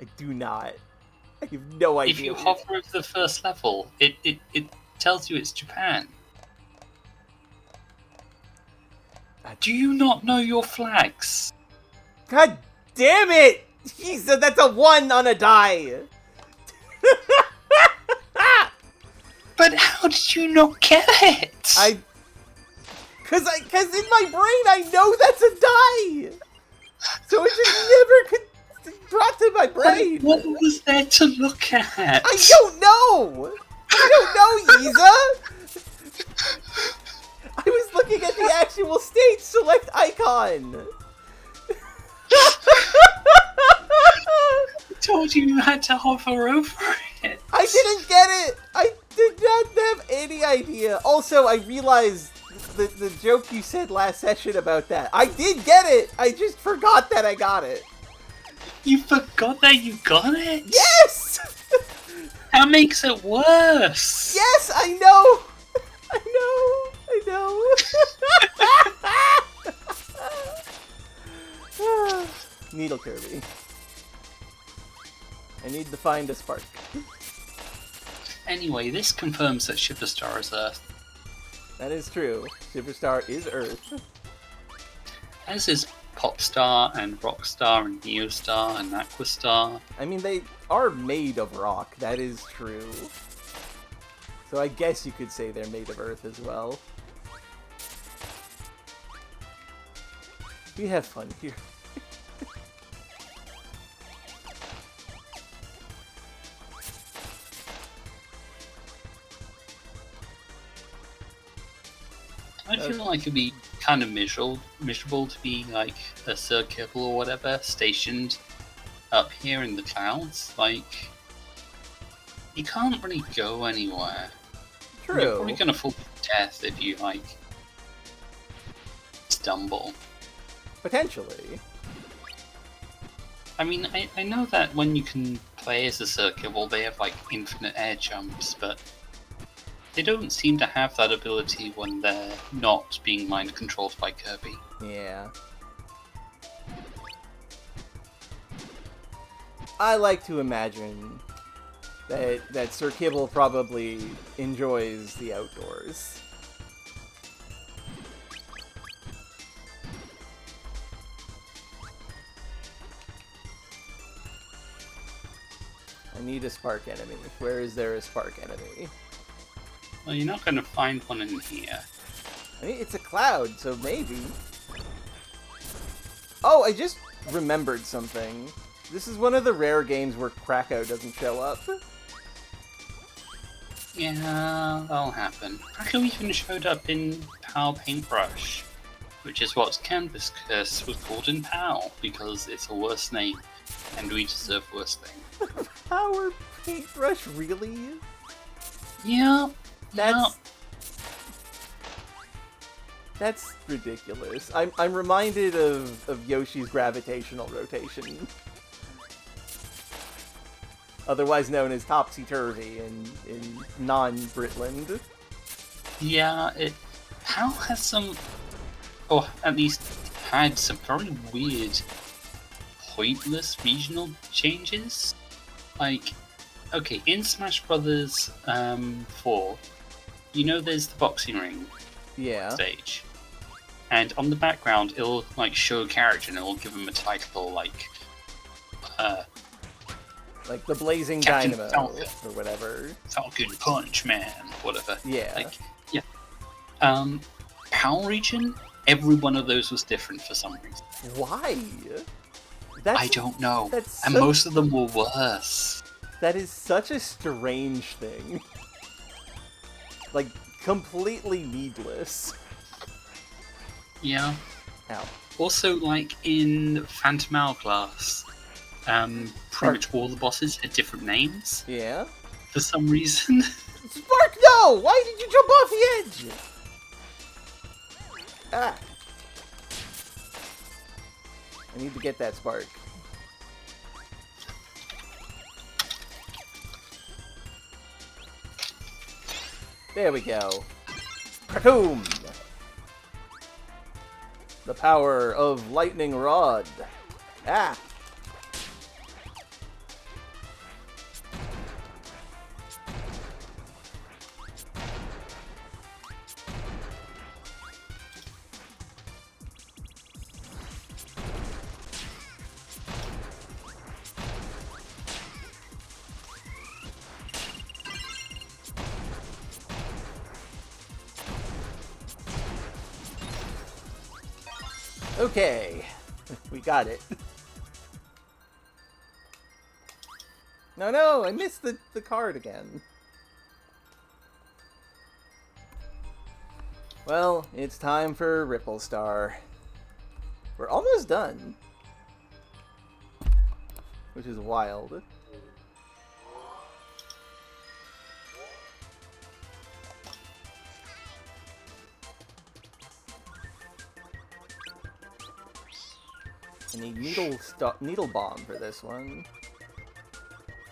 I do not. I have no idea.
If you hover over the first level, it tells you it's Japan. Do you not know your flags?
God damn it! Jesus, that's a 1 on a die!
But how did you not get it?
Cause in my brain I know that's a die! So it just never brought to my brain!
What was there to look at?
I don't know! I don't know, Isa! I was looking at the actual stage select icon!
I told you had to hover over it.
I didn't get it! I did not have any idea. Also, I realized the joke you said last session about that. I did get it! I just forgot that I got it.
You forgot that you got it?
Yes!
That makes it worse.
Yes, I know! I know! Needle Kirby. I need to find a spark.
Anyway, this confirms that Superstar is Earth.
That is true. Superstar is Earth.
As is Popstar and Rockstar and Neostar and Aquastar.
I mean, they are made of rock. That is true. So I guess you could say they're made of Earth as well. We have fun here.
I feel like it'd be kind of miserable to be like a Sir Kibble or whatever stationed up here in the clouds. Like, you can't really go anywhere.
True.
You're probably gonna fall to death if you like stumble.
Potentially.
I mean, I know that when you can play as a Sir Kibble, they have like infinite air jumps, but they don't seem to have that ability when they're not being mind controlled by Kirby.
Yeah. I like to imagine that Sir Kibble probably enjoys the outdoors. I need a spark enemy. Where is there a spark enemy?
Well, you're not going to find one in here.
I mean, it's a cloud, so maybe. Oh, I just remembered something. This is one of the rare games where Krakow doesn't show up.
Yeah, that'll happen. Krakow even showed up in PAL Paintbrush, which is what Canvas Curse was called in PAL, because it's a worse name, and we deserve worse things.
Power Paintbrush, really?
Yeah.
That's ridiculous. I'm reminded of Yoshi's gravitational rotation. Otherwise known as Topsy-Turvy in non-Britland.
Yeah, PAL has some, or at least had some very weird, pointless regional changes. Like, okay, in Smash Brothers 4, you know there's the boxing ring
Yeah.
stage. and on the background it'll like show a character and it'll give them a title like
the Blazing
Captain
Dynamo
Falcon.
or whatever.
Falcon Punch Man, whatever.
Yeah.
Like, yeah. Power Region, every one of those was different for some reason.
Why?
I don't know. And
so...
most of them were worse.
That is such a strange thing. Like, completely needless.
Yeah.
Ow.
Also, like in Phantom Hourglass, pretty much all the bosses had different names.
Yeah?
For some reason.
Spark, no! Why did you jump off the edge? Ah. I need to get that spark. There we go. Krakoom! The power of Lightning Rod. Ah! Okay, we got it. No, I missed the card again. Well, it's time for Ripple Star. We're almost done. Which is wild. I need needle bomb for this one.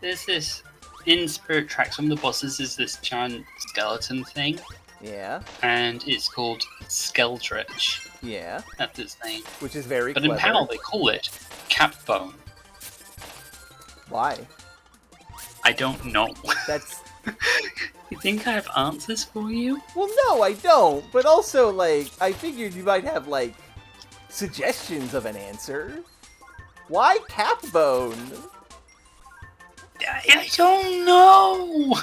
There's this in Spirit Tracks. One of the bosses is this giant skeleton thing.
Yeah.
And it's called Skeldritch.
Yeah.
That's its name.
Which is very
But
clever.
in PAL they call it Capbone.
Why?
I don't know.
That's...
You think I have answers for you?
Well, no, I don't. But also, like, I figured you might have, like, suggestions of an answer. Why Capbone?
I don't know.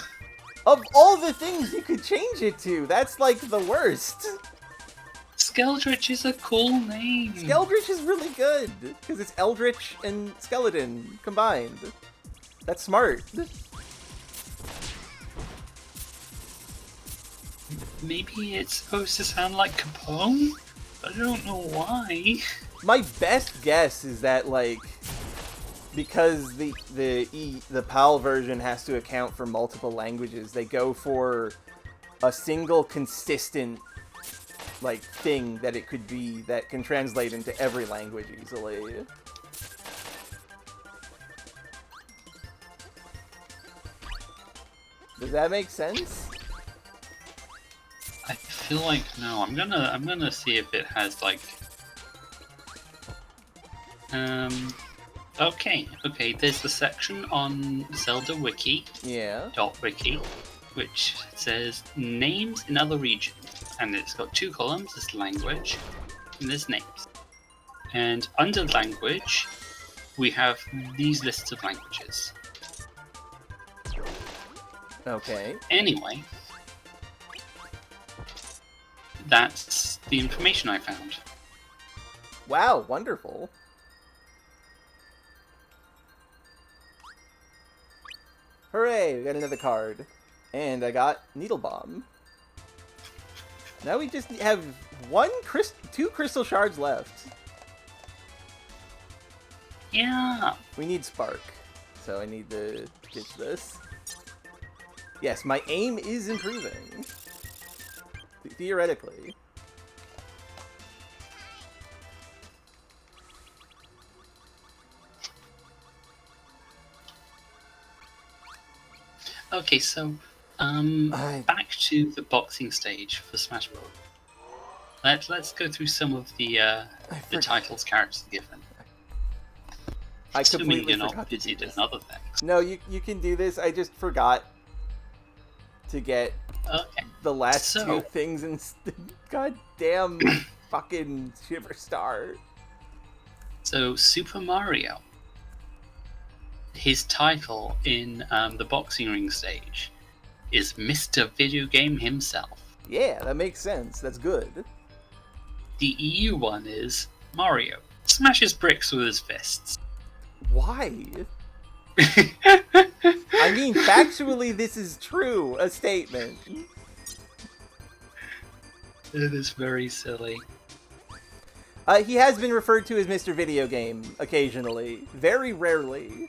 Of all the things you could change it to, that's like the worst.
Skeldritch is a cool name.
Skeldritch is really good because it's Eldritch and Skeleton combined. That's smart.
Maybe it's supposed to sound like Capone? I don't know why.
My best guess is that, like, because the PAL version has to account for multiple languages, they go for a single consistent, like, thing that it could be that can translate into every language easily. Does that make sense?
I feel like no. I'm gonna see if it has like. Okay. There's the section on Zelda Wiki.
Yeah.
.wiki, which says names in other regions, and it's got two columns. There's language, and there's names. And under language, we have these lists of languages.
Okay.
Anyway, that's the information I found.
Wow, wonderful. Hooray, we got another card. And I got Needle Bomb. Now we just have two Crystal Shards left.
Yeah.
We need Spark, so I need to ditch this. Yes, my aim is improving. Theoretically.
Okay, so back to the boxing stage for Smash Bros. Let's go through some of the titles characters are given.
I
Assuming
completely
you're not
forgot
busy
to do
doing
this.
other things.
No, you can do this. I just forgot to get the last two things and god damn fucking Shimmer Star.
So, Super Mario, his title in the boxing ring stage is Mr. Video Game himself.
Yeah, that makes sense. That's good.
The EU one is Mario smashes bricks with his fists.
Why? I mean, factually, this is true. A statement.
It is very silly.
He has been referred to as Mr. Video Game occasionally. Very rarely.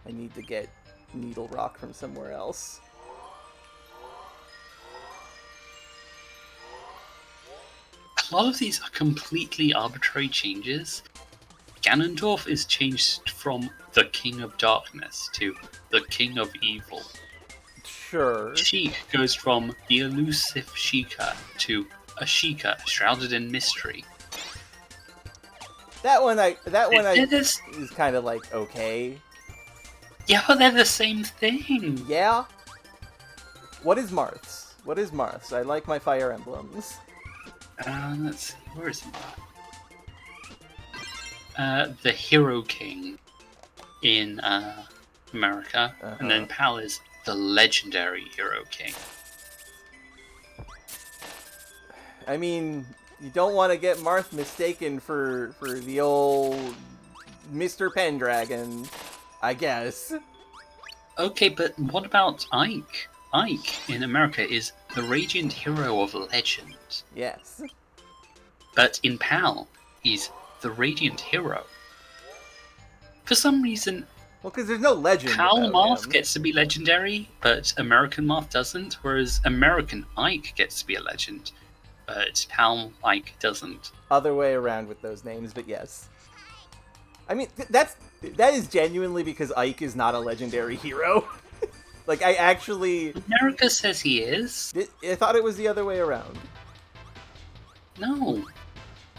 I need to get Needle Rock from somewhere else.
A lot of these are completely arbitrary changes. Ganondorf is changed from the King of Darkness to the King of Evil.
Sure.
Sheik goes from the elusive Sheikah to a Sheikah shrouded in mystery.
That one
Is
is kind of like okay.
Yeah, but they're the same thing.
Yeah. What is Marth's? What is Marth's? I like my Fire Emblems.
Let's see, where is that? The Hero King in America, and then Pal is the Legendary Hero King.
I mean, you don't want to get Marth mistaken for the old Mr. Pendragon, I guess.
Okay, but what about Ike? Ike in America is the Radiant Hero of Legend.
Yes.
But in PAL, he's the Radiant Hero. For some reason,
Well, because there's no legend.
PAL
about
Marth
him.
gets to be legendary, but American Marth doesn't, whereas American Ike gets to be a legend, but PAL Ike doesn't.
Other way around with those names, but yes. I mean, that is genuinely because Ike is not a legendary hero. Like, I actually...
America says he is.
I thought it was the other way around.
No.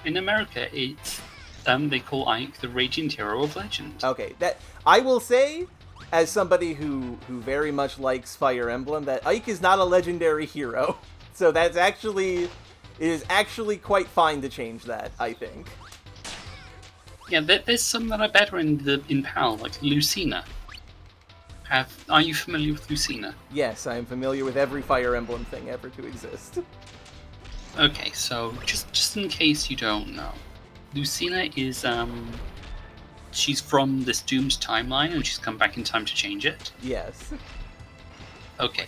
In America, it's they call Ike the Radiant Hero of Legend.
Okay, that I will say, as somebody who very much likes Fire Emblem, that Ike is not a legendary hero. So that's actually... It is actually quite fine to change that, I think.
Yeah, there's some that are better in PAL, like Lucina. Are you familiar with Lucina?
Yes, I am familiar with every Fire Emblem thing ever to exist.
Okay, so just in case you don't know, Lucina is she's from this doomed timeline and she's come back in time to change it.
Yes.
Okay.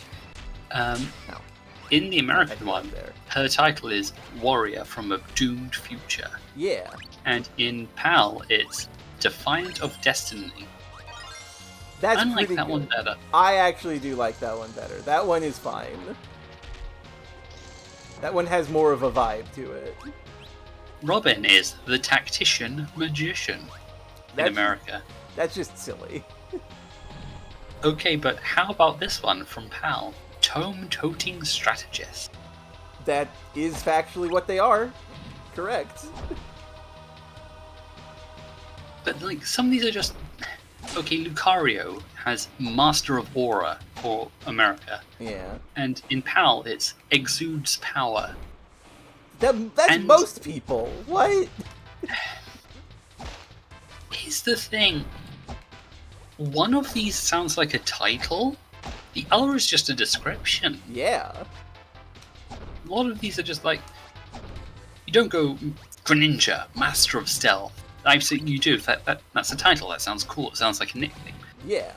In the American one, her title is Warrior from a Doomed Future.
Yeah.
And in PAL, it's Defiant of Destiny.
That's
I like
pretty
that
good.
one better.
I actually do like that one better. That one is fine. That one has more of a vibe to it.
Robin is the Tactician Magician in America.
That's just silly.
Okay, but how about this one from PAL? Tome-toting Strategist.
That is factually what they are. Correct.
But, like, some of these are just... Okay, Lucario has Master of Aura for America.
Yeah.
And in PAL, it's Exudes Power.
That's most people. What?
Here's the thing. One of these sounds like a title. The other is just a description.
Yeah.
A lot of these are just like... You don't go, Greninja, Master of Stealth. You do. That's a title. That sounds cool. It sounds like a nickname.
Yeah.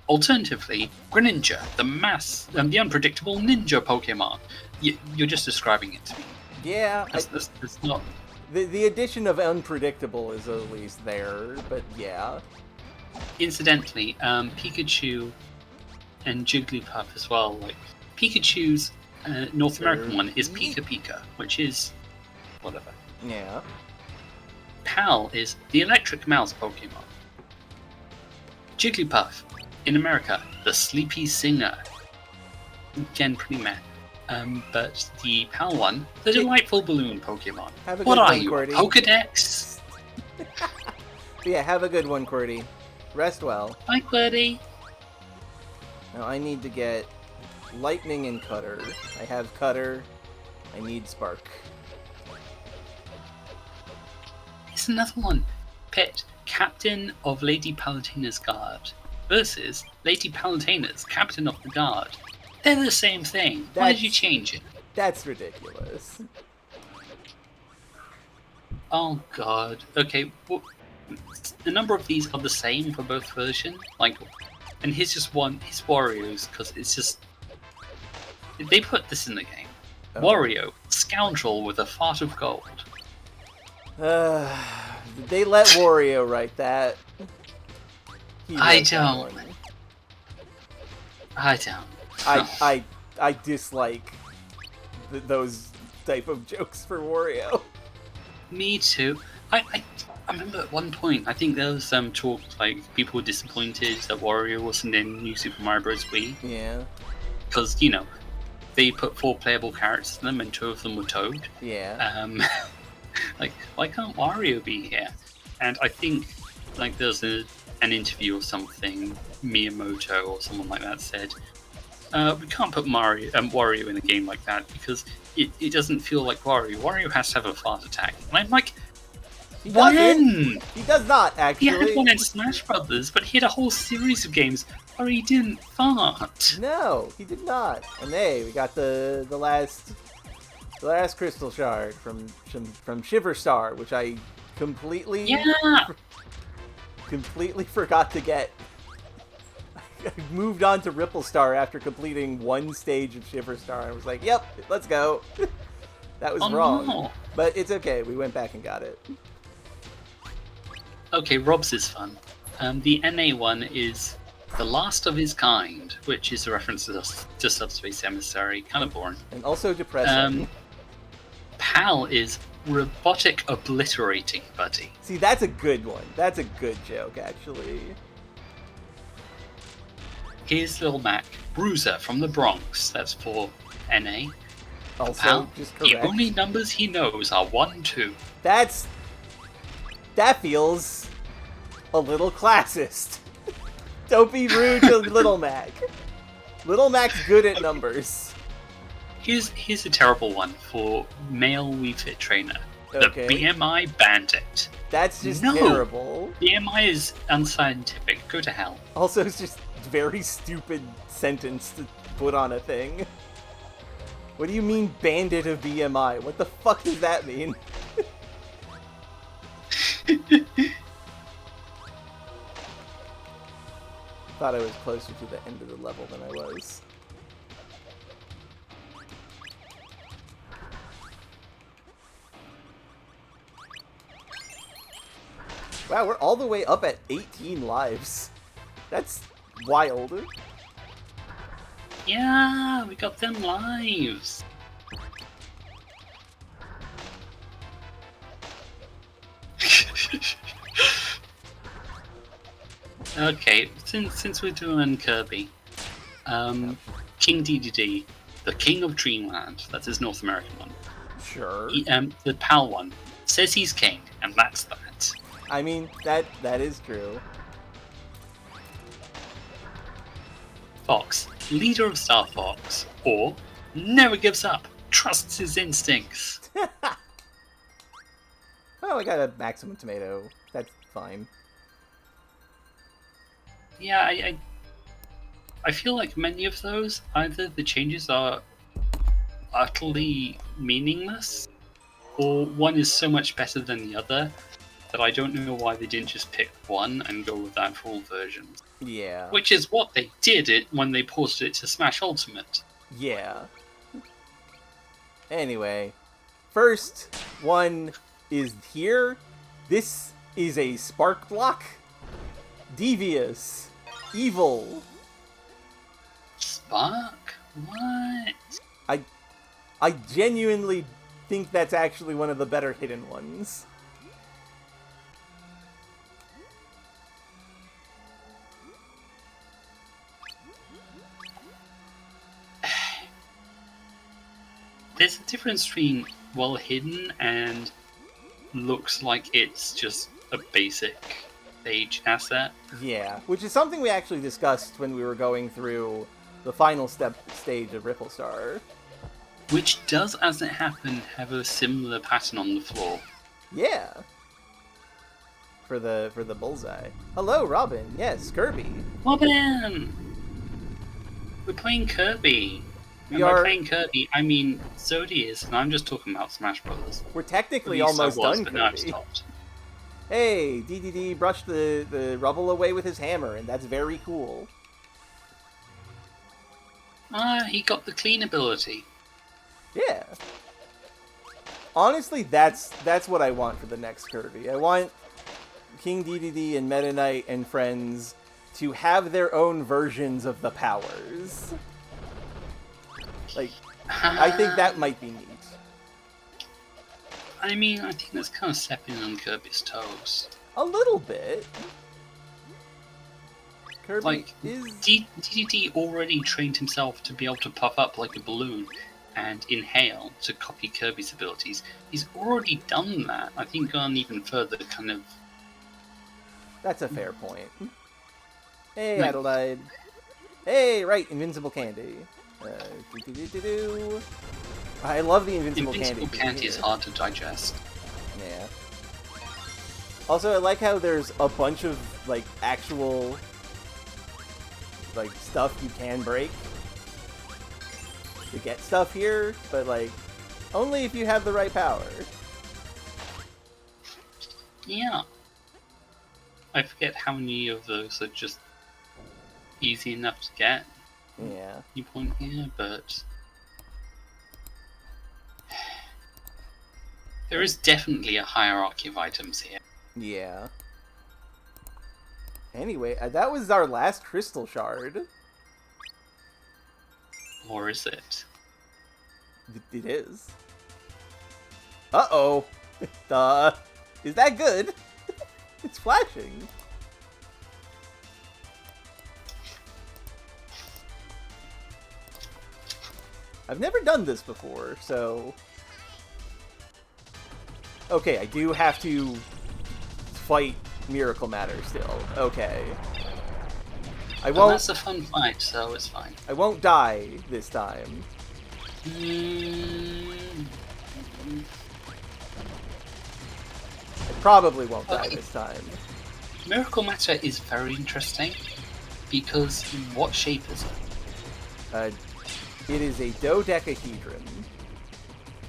Alternatively, Greninja, the unpredictable ninja Pokemon. You're just describing it to me.
Yeah.
That's not...
The addition of unpredictable is at least there, but yeah.
Incidentally, Pikachu and Jigglypuff as well. Like Pikachu's North American one is Pika Pika, which is whatever.
Yeah.
Pal is the electric mouse Pokemon. Jigglypuff, in America, the sleepy singer. Again, pretty meh. But the Pal one, the delightful balloon Pokemon. What are you, a Pokedex?
Yeah, have a good one, Qwerty. Rest well.
Bye, Qwerty.
Now I need to get Lightning and Cutter. I have Cutter. I need Spark.
Here's another one. Pet, Captain of Lady Palutena's Guard versus Lady Palutena's Captain of the Guard. They're the same thing. Why did you change it?
That's ridiculous.
Oh god. Okay, well, the number of these are the same for both versions. Like, and here's just one. His Wario's because it's just they put this in the game. Oh. Wario, scoundrel with a fart of gold.
They let Wario write that.
I don't.
I dislike those type of jokes for Wario.
Me too. I remember at one point, I think there was some talk, like, people were disappointed that Wario wasn't in New Super Mario Bros. Wii.
Yeah.
Because, you know, they put 4 playable characters in them and 2 of them were Toad.
Yeah.
Like, why can't Wario be here? And I think, like, there's an interview or something, Miyamoto or someone like that said, we can't put Wario in a game like that because it doesn't feel like Wario. Wario has to have a fart attack. And I'm like, when?
He does not, actually.
He had one in Smash Brothers, but he had a whole series of games where he didn't fart.
No, he did not. And hey, we got the last Crystal Shard from Shiver Star, which I completely forgot to get. I moved on to Ripple Star after completing one stage of Shiver Star. I was like, yep, let's go. That was wrong. No. But it's okay. We went back and got it.
Okay, Rob's is fun. The NA one is The Last of His Kind, which is a reference to Subspace Emissary. Kind of boring.
And also depressing.
PAL is Robotic Obliterating Buddy.
See, that's a good one. That's a good joke, actually.
Here's Lil Mac, Bruiser from the Bronx. That's for NA.
Also,
PAL,
just correct.
The only numbers he knows are 1, 2.
That feels a little classist. Don't be rude to Little Mac. Little Mac's good at numbers.
Here's a terrible one for male Wii Fit trainer.
Okay.
The BMI Bandit.
That's just terrible.
BMI is unscientific. Go to hell.
Also, it's just a very stupid sentence to put on a thing. What do you mean, bandit of BMI? What the fuck does that mean? Thought I was closer to the end of the level than I was. Wow, we're all the way up at 18 lives. That's wild.
Yeah, we got them lives. Okay, since we're doing Kirby, King DDD, the King of Dreamland, that's his North American one.
Sure.
The PAL one says he's king, and that's that.
I mean, that is true.
Fox, leader of Star Fox, or never gives up, trusts his instincts.
Well, I got a maximum tomato. That's fine.
Yeah, I feel like many of those, either the changes are utterly meaningless, or one is so much better than the other that I don't know why they didn't just pick one and go with that for all versions.
Yeah.
Which is what they did when they ported it to Smash Ultimate.
Yeah. Anyway, first one is here. This is a Spark Block. Devious. Evil.
Spark? What?
I genuinely think that's actually one of the better hidden ones.
There's a difference between well hidden and looks like it's just a basic stage asset.
Yeah, which is something we actually discussed when we were going through the final steps stage of Ripple Star.
Which does, as it happened, have a similar pattern on the floor.
Yeah. For the bullseye. Hello, Robin. Yes, Kirby.
Robin! We're playing Kirby.
We
and
are
by playing Kirby, I mean Zodi is, and I'm just talking about Smash Brothers.
We're technically
At least
almost
I was,
done,
but now I've
Kirby.
stopped.
Hey, DDD brushed the rubble away with his hammer, and that's very cool.
He got the clean ability.
Yeah. Honestly, that's what I want for the next Kirby. I want King DDD and Meta Knight and friends to have their own versions of the powers. Like, I think that might be neat.
I mean, I think that's kind of stepping on Kirby's toes.
A little bit. Kirby
Like,
is...
DDD already trained himself to be able to puff up like a balloon and inhale to copy Kirby's abilities. He's already done that. I think gone even further, kind of...
That's a fair point. Hey, Adelaide. Hey, right, Invincible Candy. I love the Invincible Candy.
Invincible Candy is hard to digest.
Yeah. Also, I like how there's a bunch of, like, actual, like, stuff you can break to get stuff here, but, like, only if you have the right power.
Yeah. I forget how many of those are just easy enough to get.
Yeah.
You point here, but there is definitely a hierarchy of items here.
Yeah. Anyway, that was our last crystal shard.
Or is it?
It is. Uh-oh. Is that good? It's flashing. I've never done this before, so... Okay, I do have to fight Miracle Matter still. Okay. I
Well,
won't...
that's a fun fight, so it's fine.
I won't die this time. I probably won't die this time.
Miracle Matter is very interesting, because what shape is it?
It is a dodecahedron.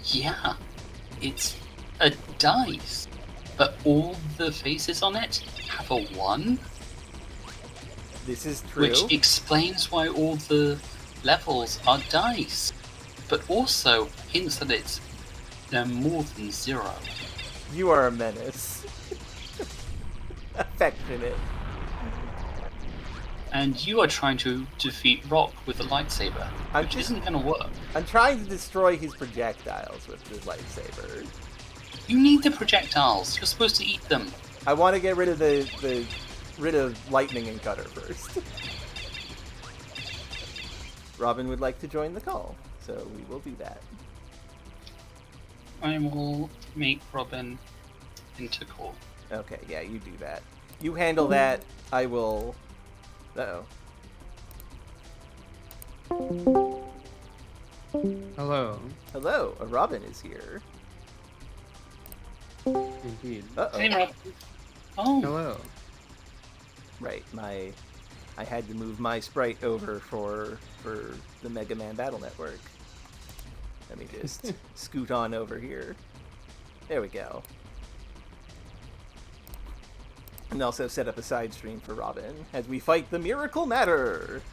Yeah, it's a dice, but all the faces on it have a 1.
This is true.
Which explains why all the levels are dice, but also hints that it's more than 0.
You are a menace. Affectionate.
And you are trying to defeat Rock with a lightsaber, which isn't going to work.
I'm trying to destroy his projectiles with the lightsaber.
You need the projectiles. You're supposed to eat them.
I want to get rid of rid of lightning and cutter first. Robin would like to join the call, so we will do that.
I will make Robin into call.
Okay, yeah, you do that. You handle that. I will... Uh-oh.
Hello.
Hello, a Robin is here.
Indeed.
Uh-oh.
Hey, Robin. Oh.
Hello.
Right, I had to move my sprite over for the Mega Man Battle Network. Let me just scoot on over here. There we go. And also set up a side stream for Robin as we fight the Miracle Matter.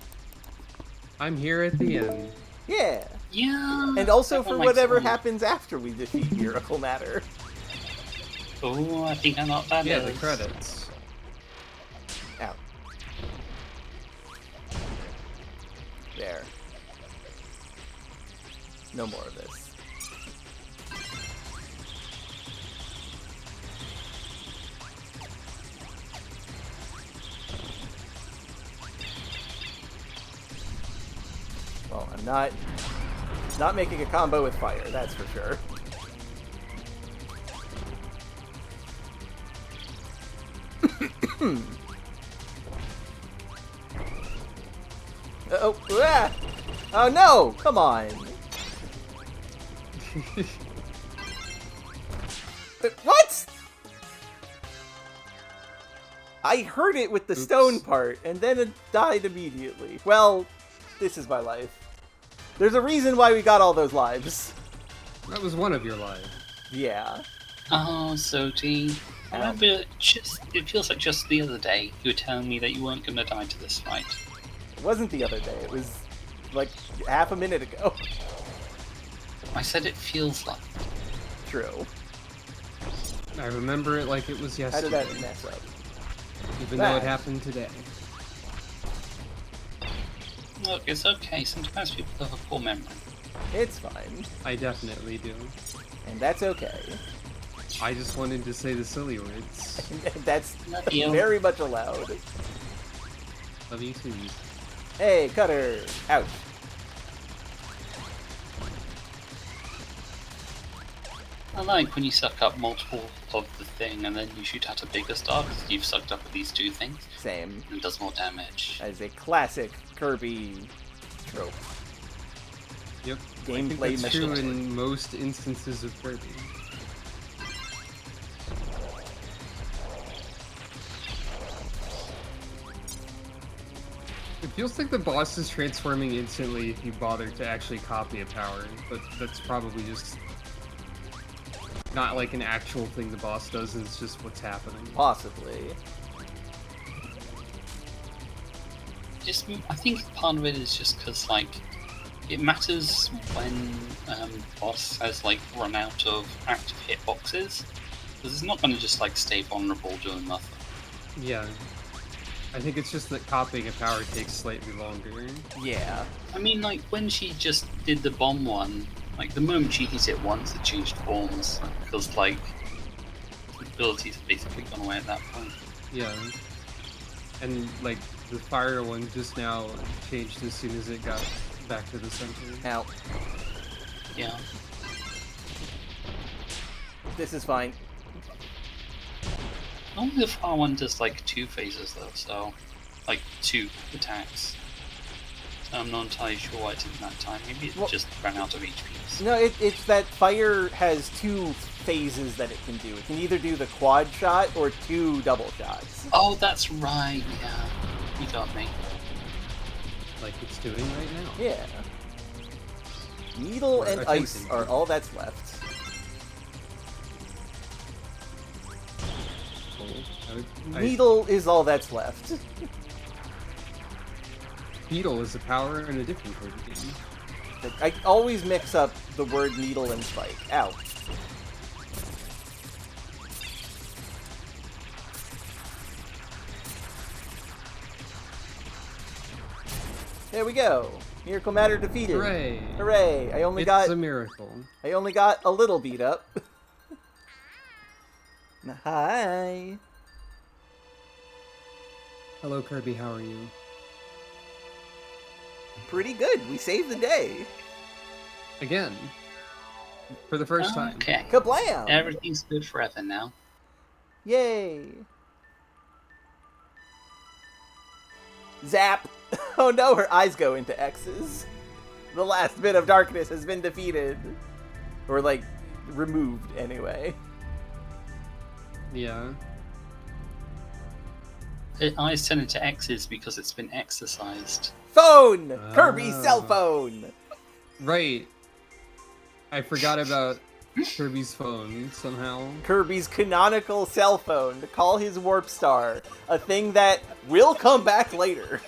I'm here at the end.
Yeah.
Yeah.
And also
That
for
one makes
whatever
sense.
happens after we defeat Miracle Matter.
Oh, I think I know what that
Yeah,
is.
the credits.
Out. There. No more of this. Well, I'm not making a combo with fire, that's for sure. Uh-oh. Ah! Oh no! Come on! What? I heard it with the
Oops.
stone part, and then it died immediately. Well, this is my life. There's a reason why we got all those lives.
That was one of your lives.
Yeah.
Oh, Zodi. I remember it feels like just the other day you were telling me that you weren't going to die to this fight.
It wasn't the other day. It was like half a minute ago.
I said it feels like.
True.
I remember it like it was
How did
yesterday.
that mess up?
Even though it
That-
happened today.
Look, it's okay. Sometimes people have a poor memory.
It's fine.
I definitely do.
And that's okay.
I just wanted to say the silly words.
That's
Love you.
very much allowed.
Love you too.
Hey, Cutter! Ouch.
I like when you suck up multiple of the thing and then you shoot at a bigger star because you've sucked up at these two things
Same.
and it does more damage.
That is a classic Kirby trope.
Yep.
Gameplay
I think that's true
machine.
in most instances of Kirby. It feels like the boss is transforming instantly if you bother to actually copy a power, but that's probably just not like an actual thing the boss does, it's just what's happening.
Possibly.
I think part of it is just because, like, it matters when boss has, like, run out of active hitboxes. Because it's not going to just, like, stay vulnerable doing nothing.
Yeah. I think it's just that copying a power takes slightly longer.
Yeah.
I mean, like, when she just did the bomb one, like, the moment she hit it once, it changed forms. Because, like, the abilities have basically gone away at that point.
Yeah. And, like, the fire one just now changed as soon as it got back to the center.
Ow.
Yeah.
This is fine.
Only the fire one does, like, 2 phases, though, so... Like, 2 attacks. So I'm not entirely sure why it took that time. Maybe it just ran out of HP.
No, it's that fire has 2 phases that it can do. It can either do the quad shot or 2 double shots.
Oh, that's right, yeah. You got me.
Like it's doing right now.
Yeah. Needle
Or
and
attempting
ice
to.
are all that's left. Needle is all that's left.
Beetle is a power in a different Kirby game.
I always mix up the word needle and spike. Ow. There we go. Miracle Matter defeated.
Hooray!
Hooray! I only
It's
got
a miracle.
a little beat up. Hi.
Hello Kirby, how are you?
Pretty good. We saved the day.
Again. For the first time.
Okay.
Kablam!
Everything's good forever now.
Yay! Zap! Oh no, her eyes go into X's. The last bit of darkness has been defeated. Or, like, removed, anyway.
Yeah.
The eyes turn into X's because it's been exercised.
Phone! Kirby's
Ah.
cell phone!
Right. I forgot about Kirby's phone somehow.
Kirby's canonical cell phone to call his Warp Star. A thing that will come back later.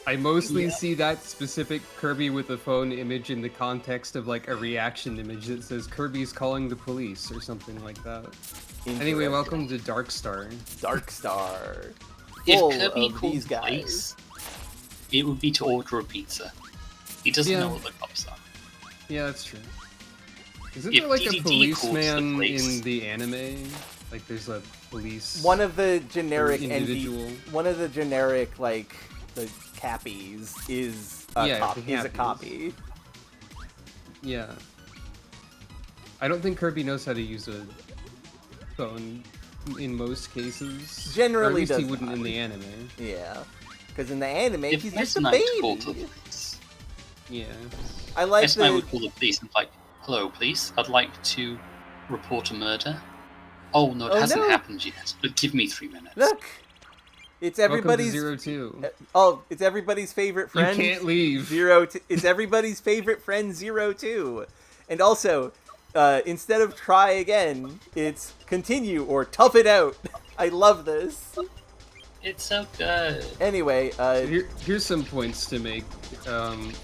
I mostly see that specific Kirby with a phone image in the context of like a reaction image that says Kirby's calling the police or something like that. Anyway, welcome to Dark Star.
Dark Star.
If
Full
Kirby
of
called
these
the
guys.
police, it would be to order a pizza. He doesn't
Yeah.
know what the cops are.
Yeah, that's true. Isn't
If
there like a
DDD calls the
policeman
police.
in the anime? Like there's a police.
One of the generic
individual.
one of the generic, like, the cappies is a,
Yeah, the
is a
cappies.
copy.
Yeah. I don't think Kirby knows how to use a phone in most cases.
Generally
or at least he
does
wouldn't
not.
in the anime.
Yeah. Because in the anime,
If
he's
there's
just a
night call to the
baby.
police,
Yeah.
I like
Yes, I
the...
would call the police and like, hello, police. I'd like to report a murder. Oh no, it
Oh,
hasn't
no.
happened yet. But give me 3 minutes.
Look! It's everybody's...
Welcome to 02.
it's everybody's favorite friend.
You can't leave.
It's everybody's favorite friend 02. And also, instead of try again, it's continue or tough it out. I love this.
It's so good.
Anyway,
Here's some points to make.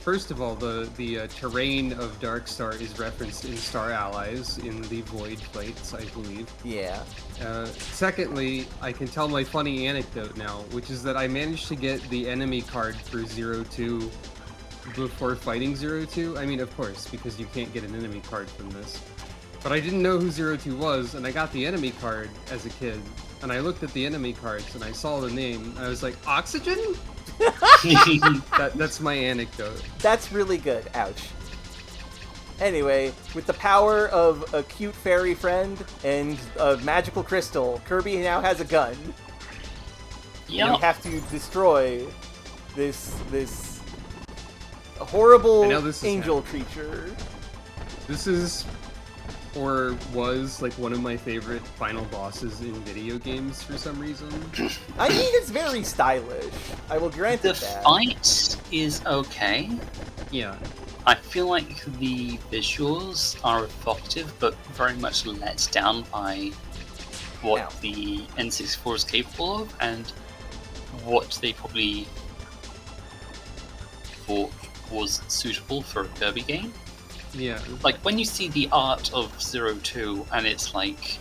First of all, the terrain of Darkstar is referenced in Star Allies in the Void fights, I believe.
yeah.
Secondly, I can tell my funny anecdote now, which is that I managed to get the enemy card for 02 before fighting 02. I mean, of course, because you can't get an enemy card from this. But I didn't know who 02 was, and I got the enemy card as a kid. And I looked at the enemy cards, and I saw the name, and I was like, Oxygen? That's my anecdote.
That's really good. Ouch. Anyway, with the power of a cute fairy friend and a magical crystal, Kirby now has a gun.
Yeah.
We have to destroy this horrible
I know this is
angel creature.
This is, or was, like one of my favorite final bosses in video games for some reason.
I mean, it's very stylish. I will grant
The
it that.
fight is okay.
Yeah.
I feel like the visuals are evocative, but very much let down by what
Ow.
the N64 is capable of, and what they probably thought was suitable for a Kirby game.
Yeah.
Like, when you see the art of 02, and it's like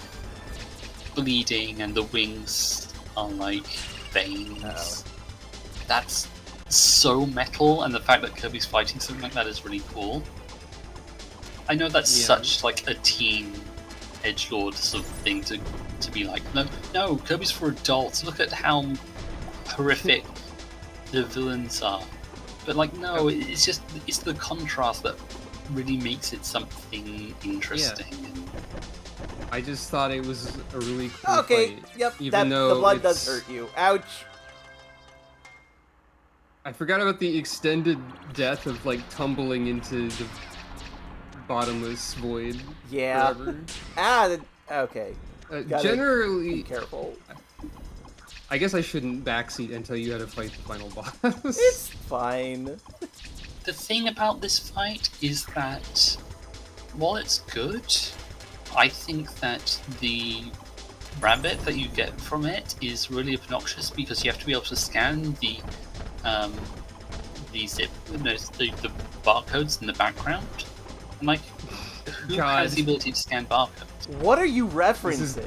bleeding, and the wings are like veins,
Uh-oh.
that's so metal, and the fact that Kirby's fighting something like that is really cool. I know that's
Yeah.
such like a teen edgelord sort of thing to be like, no, Kirby's for adults. Look at how horrific the villains are. But like, no, it's the contrast that really makes it something interesting. And
I just thought it was a really cool
Okay,
fight.
yep,
Even though
the blood does
it's-
hurt you. Ouch.
I forgot about the extended death of like tumbling into the bottomless void.
Yeah.
Forever.
Okay. Gotta Be
Generally,
careful.
I guess I shouldn't backseat until you had to fight the final boss.
It's fine.
the thing about this fight is that while it's good, I think that the rabbit that you get from it is really obnoxious because you have to be able to scan the barcodes in the background. I'm like, who
God.
has the ability to scan barcodes?
What are you referencing?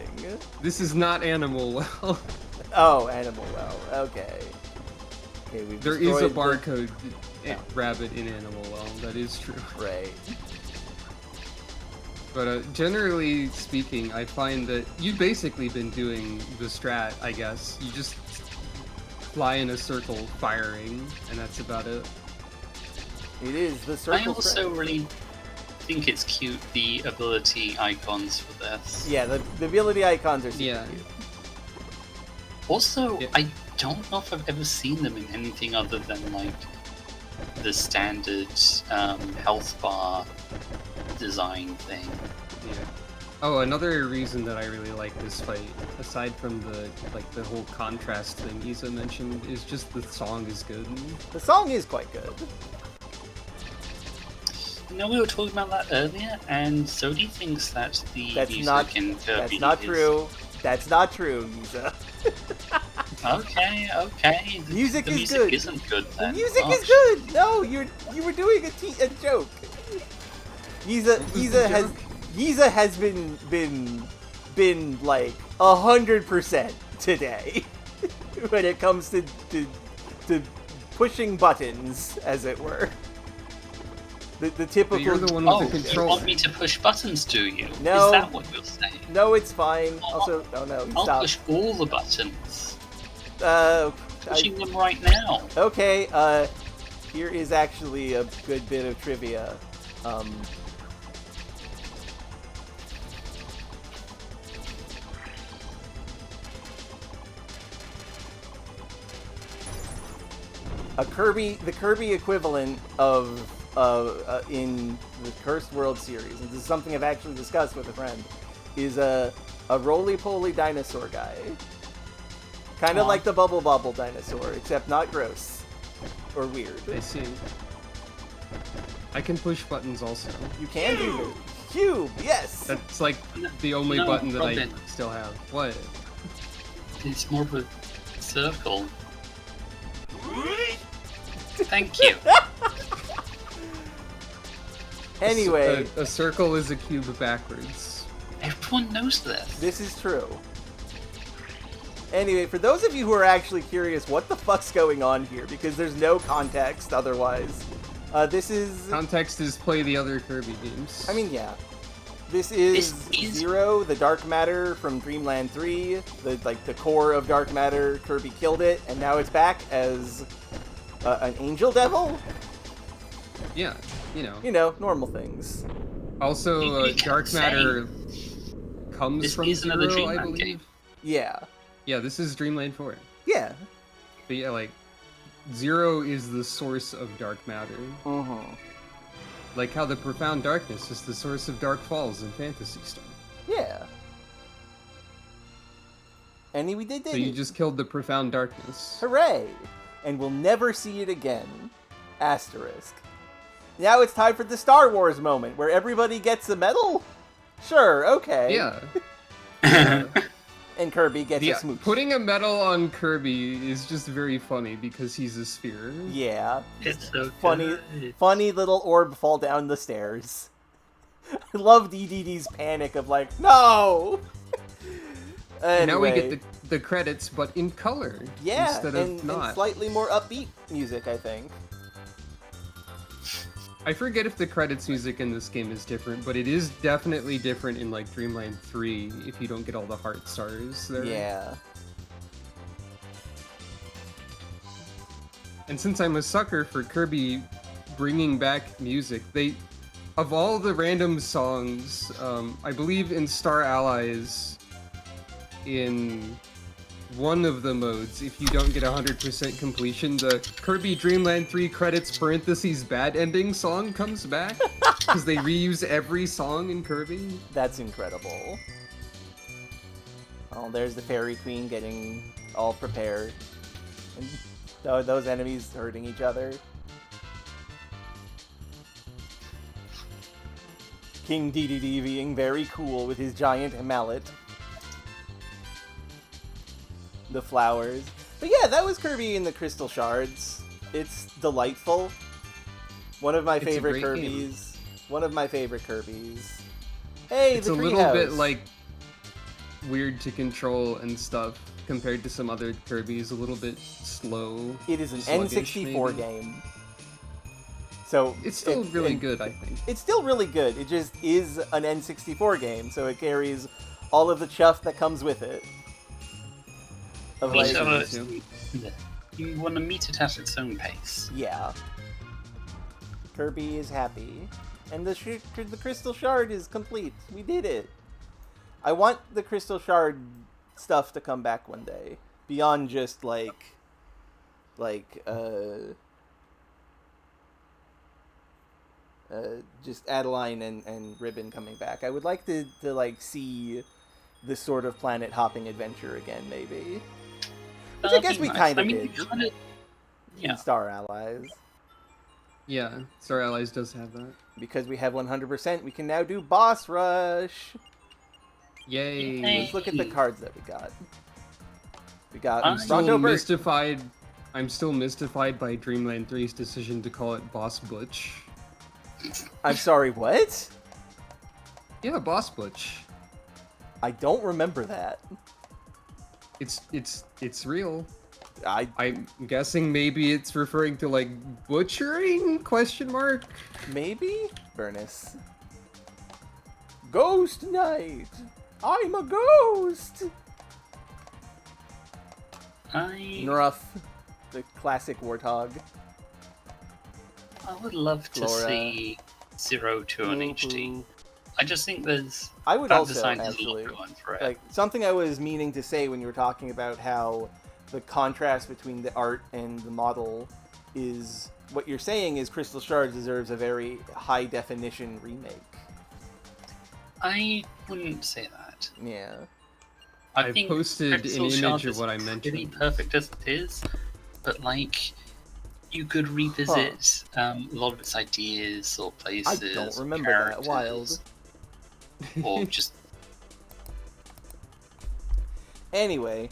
This is not Animal Well.
Oh, Animal Well. Okay. Okay, we've
There is a
destroyed the-
barcode
Yeah.
rabbit in Animal Well. That is true.
Right.
But generally speaking, I find that you've basically been doing the strat, I guess. You just fly in a circle firing, and that's about it.
It is the circle.
I also
trend.
really think it's cute, the ability icons for this.
Yeah, the ability icons are super
Yeah.
cute.
Also,
Yeah.
I don't know if I've ever seen them in anything other than like the standard health bar design thing.
Yeah. Oh, another reason that I really like this fight, aside from the whole contrast thing Isa mentioned, is just the song is good.
The song is quite good.
You know, we were talking about that earlier, and Zodi thinks that the
That's
music
not.
in Kirby
That's not
is...
true. That's not true, Yuza.
Okay.
Music
The
is
music
good.
isn't good
The
then.
music is
Gosh.
good. No, you were doing a joke. Yiza has been like 100% today when it comes to pushing buttons, as it were. The typical.
But you're the one with
Oh,
the
you
controller.
want me to push buttons, do you?
No.
Is that what you're saying?
No, it's fine. Also, oh no,
I'll
stop.
push all the buttons.
I-
Pushing them right now.
Okay, here is actually a good bit of trivia. The Kirby equivalent of in the Cursed World series, and this is something I've actually discussed with a friend, is a roly-poly dinosaur guy. Kind of like the Bubble Bobble dinosaur, except not gross. Or weird.
I see. I can push buttons also.
You can do it. Cube, yes!
That's like the only button that I still have. What?
It's more of a circle. Thank you.
Anyway.
A circle is a cube backwards.
Everyone knows this.
This is true. Anyway, for those of you who are actually curious what the fuck's going on here, because there's no context otherwise, this is...
Context is play the other Kirby games.
I mean, yeah. This is Zero, the Dark Matter from Dreamland 3, the core of Dark Matter. Kirby killed it, and now it's back as an Angel Devil?
Yeah, you know.
You know, normal things.
Also, Dark Matter comes from Zero, I believe.
Game.
Yeah.
Yeah, this is Dreamland 4.
Yeah.
But yeah, like, Zero is the source of Dark Matter.
Mm-hmm.
Like how the Profound Darkness is the source of Dark Falls in Phantasy Star.
Yeah. And we did it.
So you just killed the Profound Darkness.
Hooray! And we'll never see it again. Asterisk. Now it's time for the Star Wars moment, where everybody gets a medal? Sure, okay.
Yeah.
And Kirby gets a smooch.
Putting a medal on Kirby is just very funny because he's a sphere.
Yeah.
It's so
funny,
good.
funny little orb fall down the stairs. I love DDD's panic of like, no! Anyway.
Now we get the credits, but in color.
Yeah,
instead of not.
and slightly more upbeat music, I think.
I forget if the credits music in this game is different, but it is definitely different in like Dreamland 3 if you don't get all the heart stars there.
Yeah.
And since I'm a sucker for Kirby bringing back music, of all the random songs, I believe in Star Allies, in one of the modes, if you don't get 100% completion, the Kirby Dreamland 3 credits parentheses bad ending song comes back, because they reuse every song in Kirby.
That's incredible. Oh, there's the Fairy Queen getting all prepared. And those enemies hurting each other. King DDD being very cool with his giant mallet. The flowers. But yeah, that was Kirby and the Crystal Shards. It's delightful. One of my favorite Kirbys. One of my favorite Kirbys. Hey,
it's
the
a
treehouse.
little bit like weird to control and stuff compared to some other Kirbys. A little bit slow.
It is an
sluggish,
N64
maybe.
game. So
it's still really good, I think.
It's still really good. It just is an N64 game, so it carries all of the chuff that comes with it. Of like,
you want to meet it at its own pace.
Yeah. Kirby is happy. And the Crystal Shard is complete. We did it. I want the Crystal Shard stuff to come back one day. Beyond just just Adeline and Ribbon coming back. I would like to see this sort of planet hopping adventure again, maybe. Which I guess we kind of did in Star Allies.
Yeah, Star Allies does have that.
Because we have 100%, we can now do Boss Rush!
Yay!
Let's look at the cards that we got. We got
I'm still mystified by Dreamland 3's decision to call it Boss Butch.
I'm sorry, what?
Yeah, Boss Butch.
I don't remember that.
It's real.
I'm
guessing maybe it's referring to like butchering ?
Maybe? Burnus. Ghost Knight! I'm a ghost! Nuruff, the classic warthog.
I would love to see Zero to an HD. I just think there's design has a lot going for it.
Like something I was meaning to say when you were talking about how the contrast between the art and the model is what you're saying is Crystal Shards deserves a very high definition remake.
I wouldn't say that.
Yeah.
I
I've
think
posted
Crystal
an image
Shards
of
is
what I
pretty
mentioned.
perfect as it is, but like you could revisit a lot of its ideas or places.
I don't remember that.
characters,
Wild.
Or just
Anyway,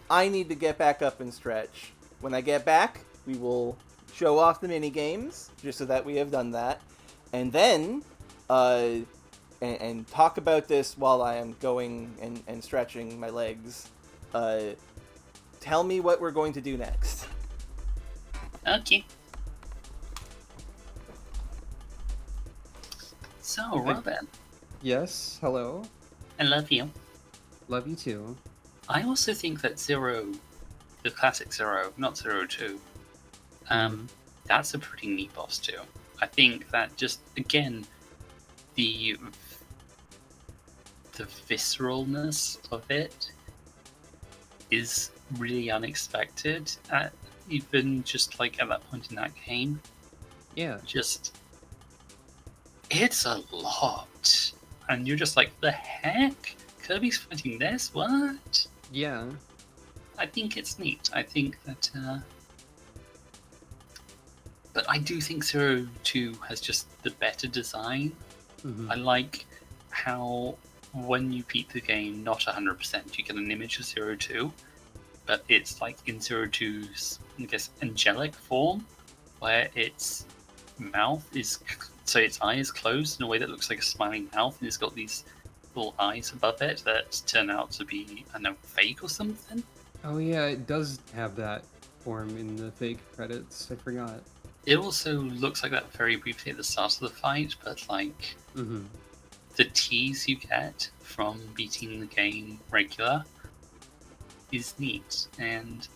I need to get back up and stretch. When I get back, we will show off the mini games, just so that we have done that, and then and talk about this while I am going and stretching my legs. Tell me what we're going to do next.
okay. So, Robin,
Yes, hello.
I love you.
Love you too.
I also think that Zero, the classic Zero, not Zero 2, that's a pretty neat boss too. I think that just, again, the visceralness of it is really unexpected, even just like at that point in that game.
Yeah.
Just, it's a lot. And you're just like, the heck? Kirby's fighting this? What?
Yeah.
I think it's neat. I think that, but I do think Zero 2 has just the better design.
Mhm.
I like how when you beat the game, not 100%, you get an image of Zero 2, but it's like in Zero 2's, I guess, angelic form, where its mouth is, so its eye is closed in a way that looks like a smiling mouth, and it's got these little eyes above it that turn out to be, I don't know, fake or something.
Oh yeah, it does have that form in the fake credits. I forgot.
It also looks like that very briefly at the start of the fight, but like
Mm-hmm.
the tease you get from beating the game regular is neat, and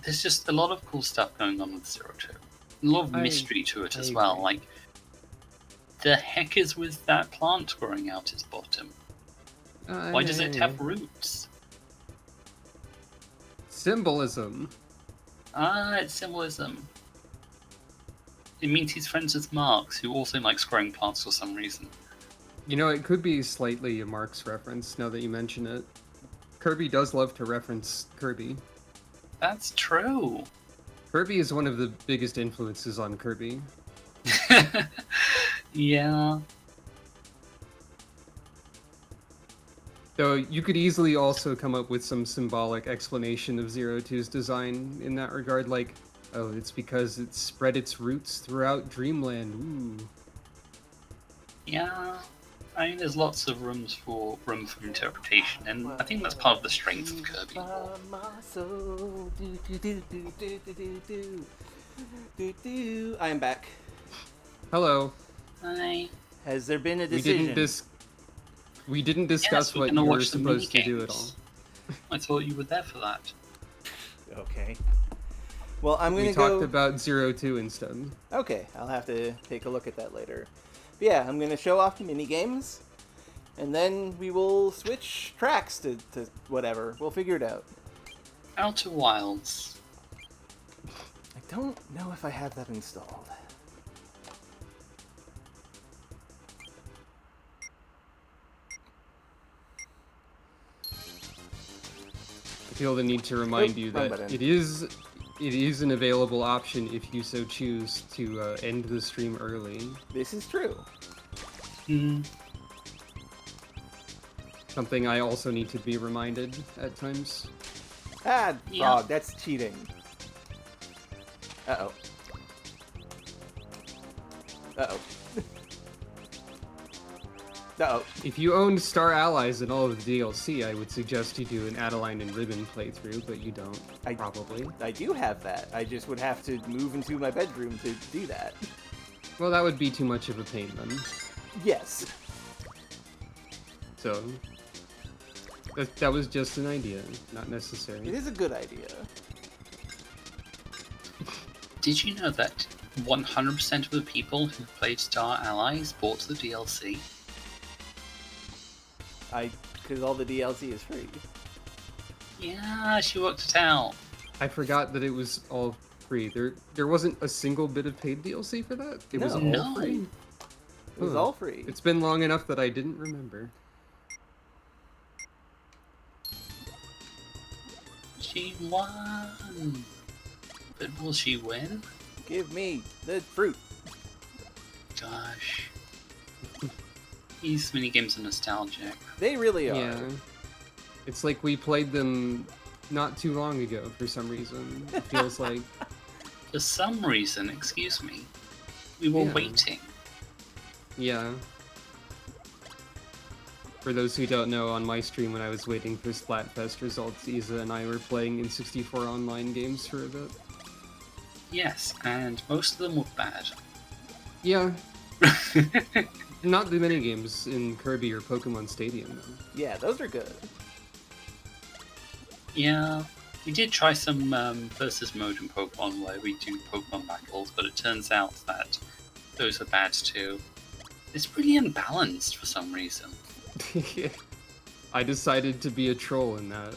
there's just a lot of cool stuff going on with Zero 2. A lot of mystery to it as well.
agree.
Like, the heck is with that plant growing out its bottom? Why does it have roots?
Symbolism?
It's symbolism. It means he's friends with Marx, who also likes growing plants for some reason.
You know, it could be slightly a Marx reference now that you mention it. Kirby does love to reference Kirby.
That's true.
Kirby is one of the biggest influences on Kirby.
Yeah.
Though you could easily also come up with some symbolic explanation of Zero 2's design in that regard, like, oh, it's because it spread its roots throughout Dreamland. Ooh.
Yeah. I mean, there's lots of room for interpretation, and I think that's part of the strength of Kirby.
I am back.
Hello.
Hi.
Has there been a
We
decision?
didn't discuss
we're
what
gonna
you were
watch the
supposed to do at all.
minigames. I thought you were there for that.
Okay. Well, I'm
We
gonna
talked
go.
about Zero 2 instead.
Okay, I'll have to take a look at that later. But yeah, I'm gonna show off the mini games, and then we will switch tracks to whatever. We'll figure it out.
Outer Wilds.
I don't know if I have that installed.
I feel the need to remind you
wrong
that
button.
it is an available option if you so choose to end the stream early.
This is true.
Hmm.
Something I also need to be reminded at times.
Ah,
Yeah.
frog, that's cheating. Uh-oh. Uh-oh. Uh-oh.
If you owned Star Allies and all of the DLC, I would suggest you do an Adeline and Ribbon playthrough, but you don't, probably.
I do have that. I just would have to move into my bedroom to do that.
Well, that would be too much of a pain then.
Yes.
So, that was just an idea, not
It
necessary.
is a good idea.
Did you know that 100% of the people who played Star Allies bought the DLC?
Because all the DLC is free.
Yeah, she worked it out.
I forgot that it was all free. There wasn't a single bit of paid DLC for that? It was all
No.
free?
It was all free.
It's been long enough that I didn't remember.
She won. But will she win?
Give me the fruit.
Gosh. These minigames are nostalgic.
They really are.
Yeah. It's like we played them not too long ago for some reason. It feels like...
For some reason, excuse me, we were
Yeah.
waiting.
Yeah. For those who don't know, on my stream when I was waiting for Splatfest results, Isa and I were playing N64 online games for a bit.
Yes, and most of them were bad.
Yeah. Not the minigames in Kirby or Pokemon Stadium, though.
Yeah, those are good.
Yeah, we did try some versus mode in Pokemon where we do Pokemon battles, but it turns out that those are bad too. It's really unbalanced for some reason.
I decided to be a troll in that.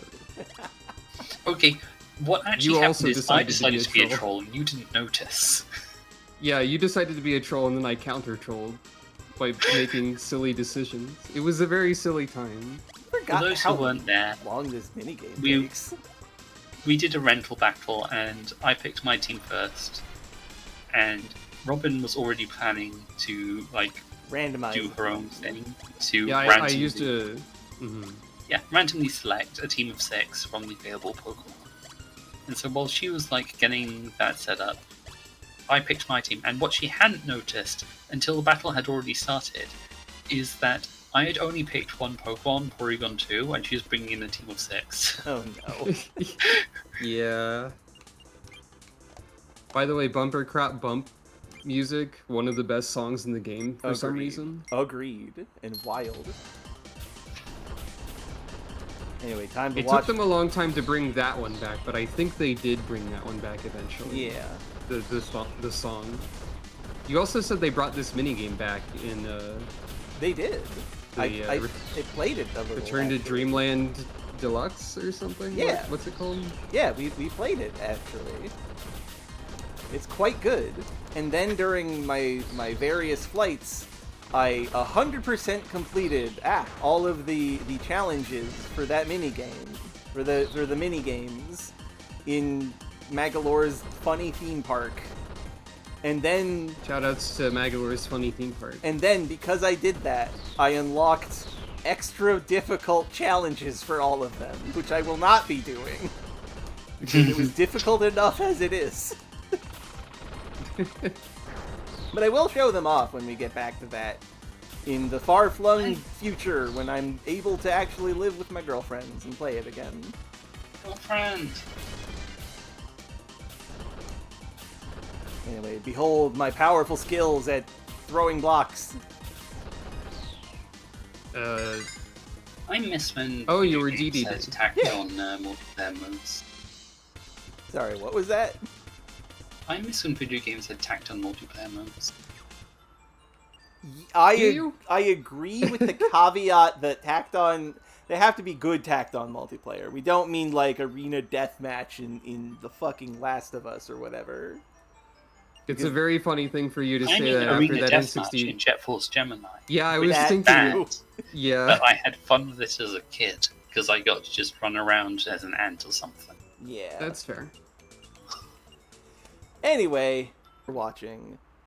Okay, what actually
You
happened
also
is I
decided
decided
to be a troll.
troll and you didn't notice.
Yeah, you decided to be a troll and then I counter-trolled by making silly decisions. It was a very silly time.
For
Forgot
those
how
who weren't there,
long this minigame
We-
takes.
we did a rental battle and I picked my team first. And Robin was already planning to
Randomized.
do her own thing to
Yeah, I
randomly,
used a... Mhm.
randomly select a team of 6 from the available Pokemon. And so while she was getting that set up, I picked my team. And what she hadn't noticed until the battle had already started is that I had only picked one Pokemon, Porygon 2, and she was bringing in a team of 6.
Oh no.
Yeah. By the way, Bumper Crap Bump music, one of the best songs in the game for some
Agreed.
reason.
Agreed. And wild. Anyway, time to
It
watch.
took them a long time to bring that one back, but I think they did bring that one back eventually.
Yeah.
The song. You also said they brought this minigame back in
They did.
The,
I played it a little.
Return to
actually.
Dreamland Deluxe or something?
Yeah.
What's it called?
Yeah, we played it actually. It's quite good. And then during my various flights, I 100% completed all of the challenges for that minigame, for the mini games in Magalore's funny theme park. And then
Shoutouts to Magalore's Funny Theme Park.
And then, because I did that, I unlocked extra difficult challenges for all of them, which I will not be doing. Because it was difficult enough as it is. But I will show them off when we get back to that. In the far-flung future, when I'm able to actually live with my girlfriends and play it again.
Girlfriend!
Anyway, behold my powerful skills at throwing blocks.
I miss when
Oh, you were
games
DD'd.
had tacked
Yeah.
on multiplayer modes.
Sorry, what was that?
I miss when video games had tacked on multiplayer modes.
I
Do you?
I agree with the caveat that they have to be good tacked on multiplayer. We don't mean like arena deathmatch in the fucking Last of Us or whatever.
It's a very funny thing for you to
I
say
mean
that after
Arena
that
Deathmatch
N60.
in Jet Force Gemini.
Yeah, I was
That
thinking.
Bad,
Yeah.
but I had fun with it as a kid because I got to just run around as an ant or something.
Yeah.
That's fair.
Anyway, we're watching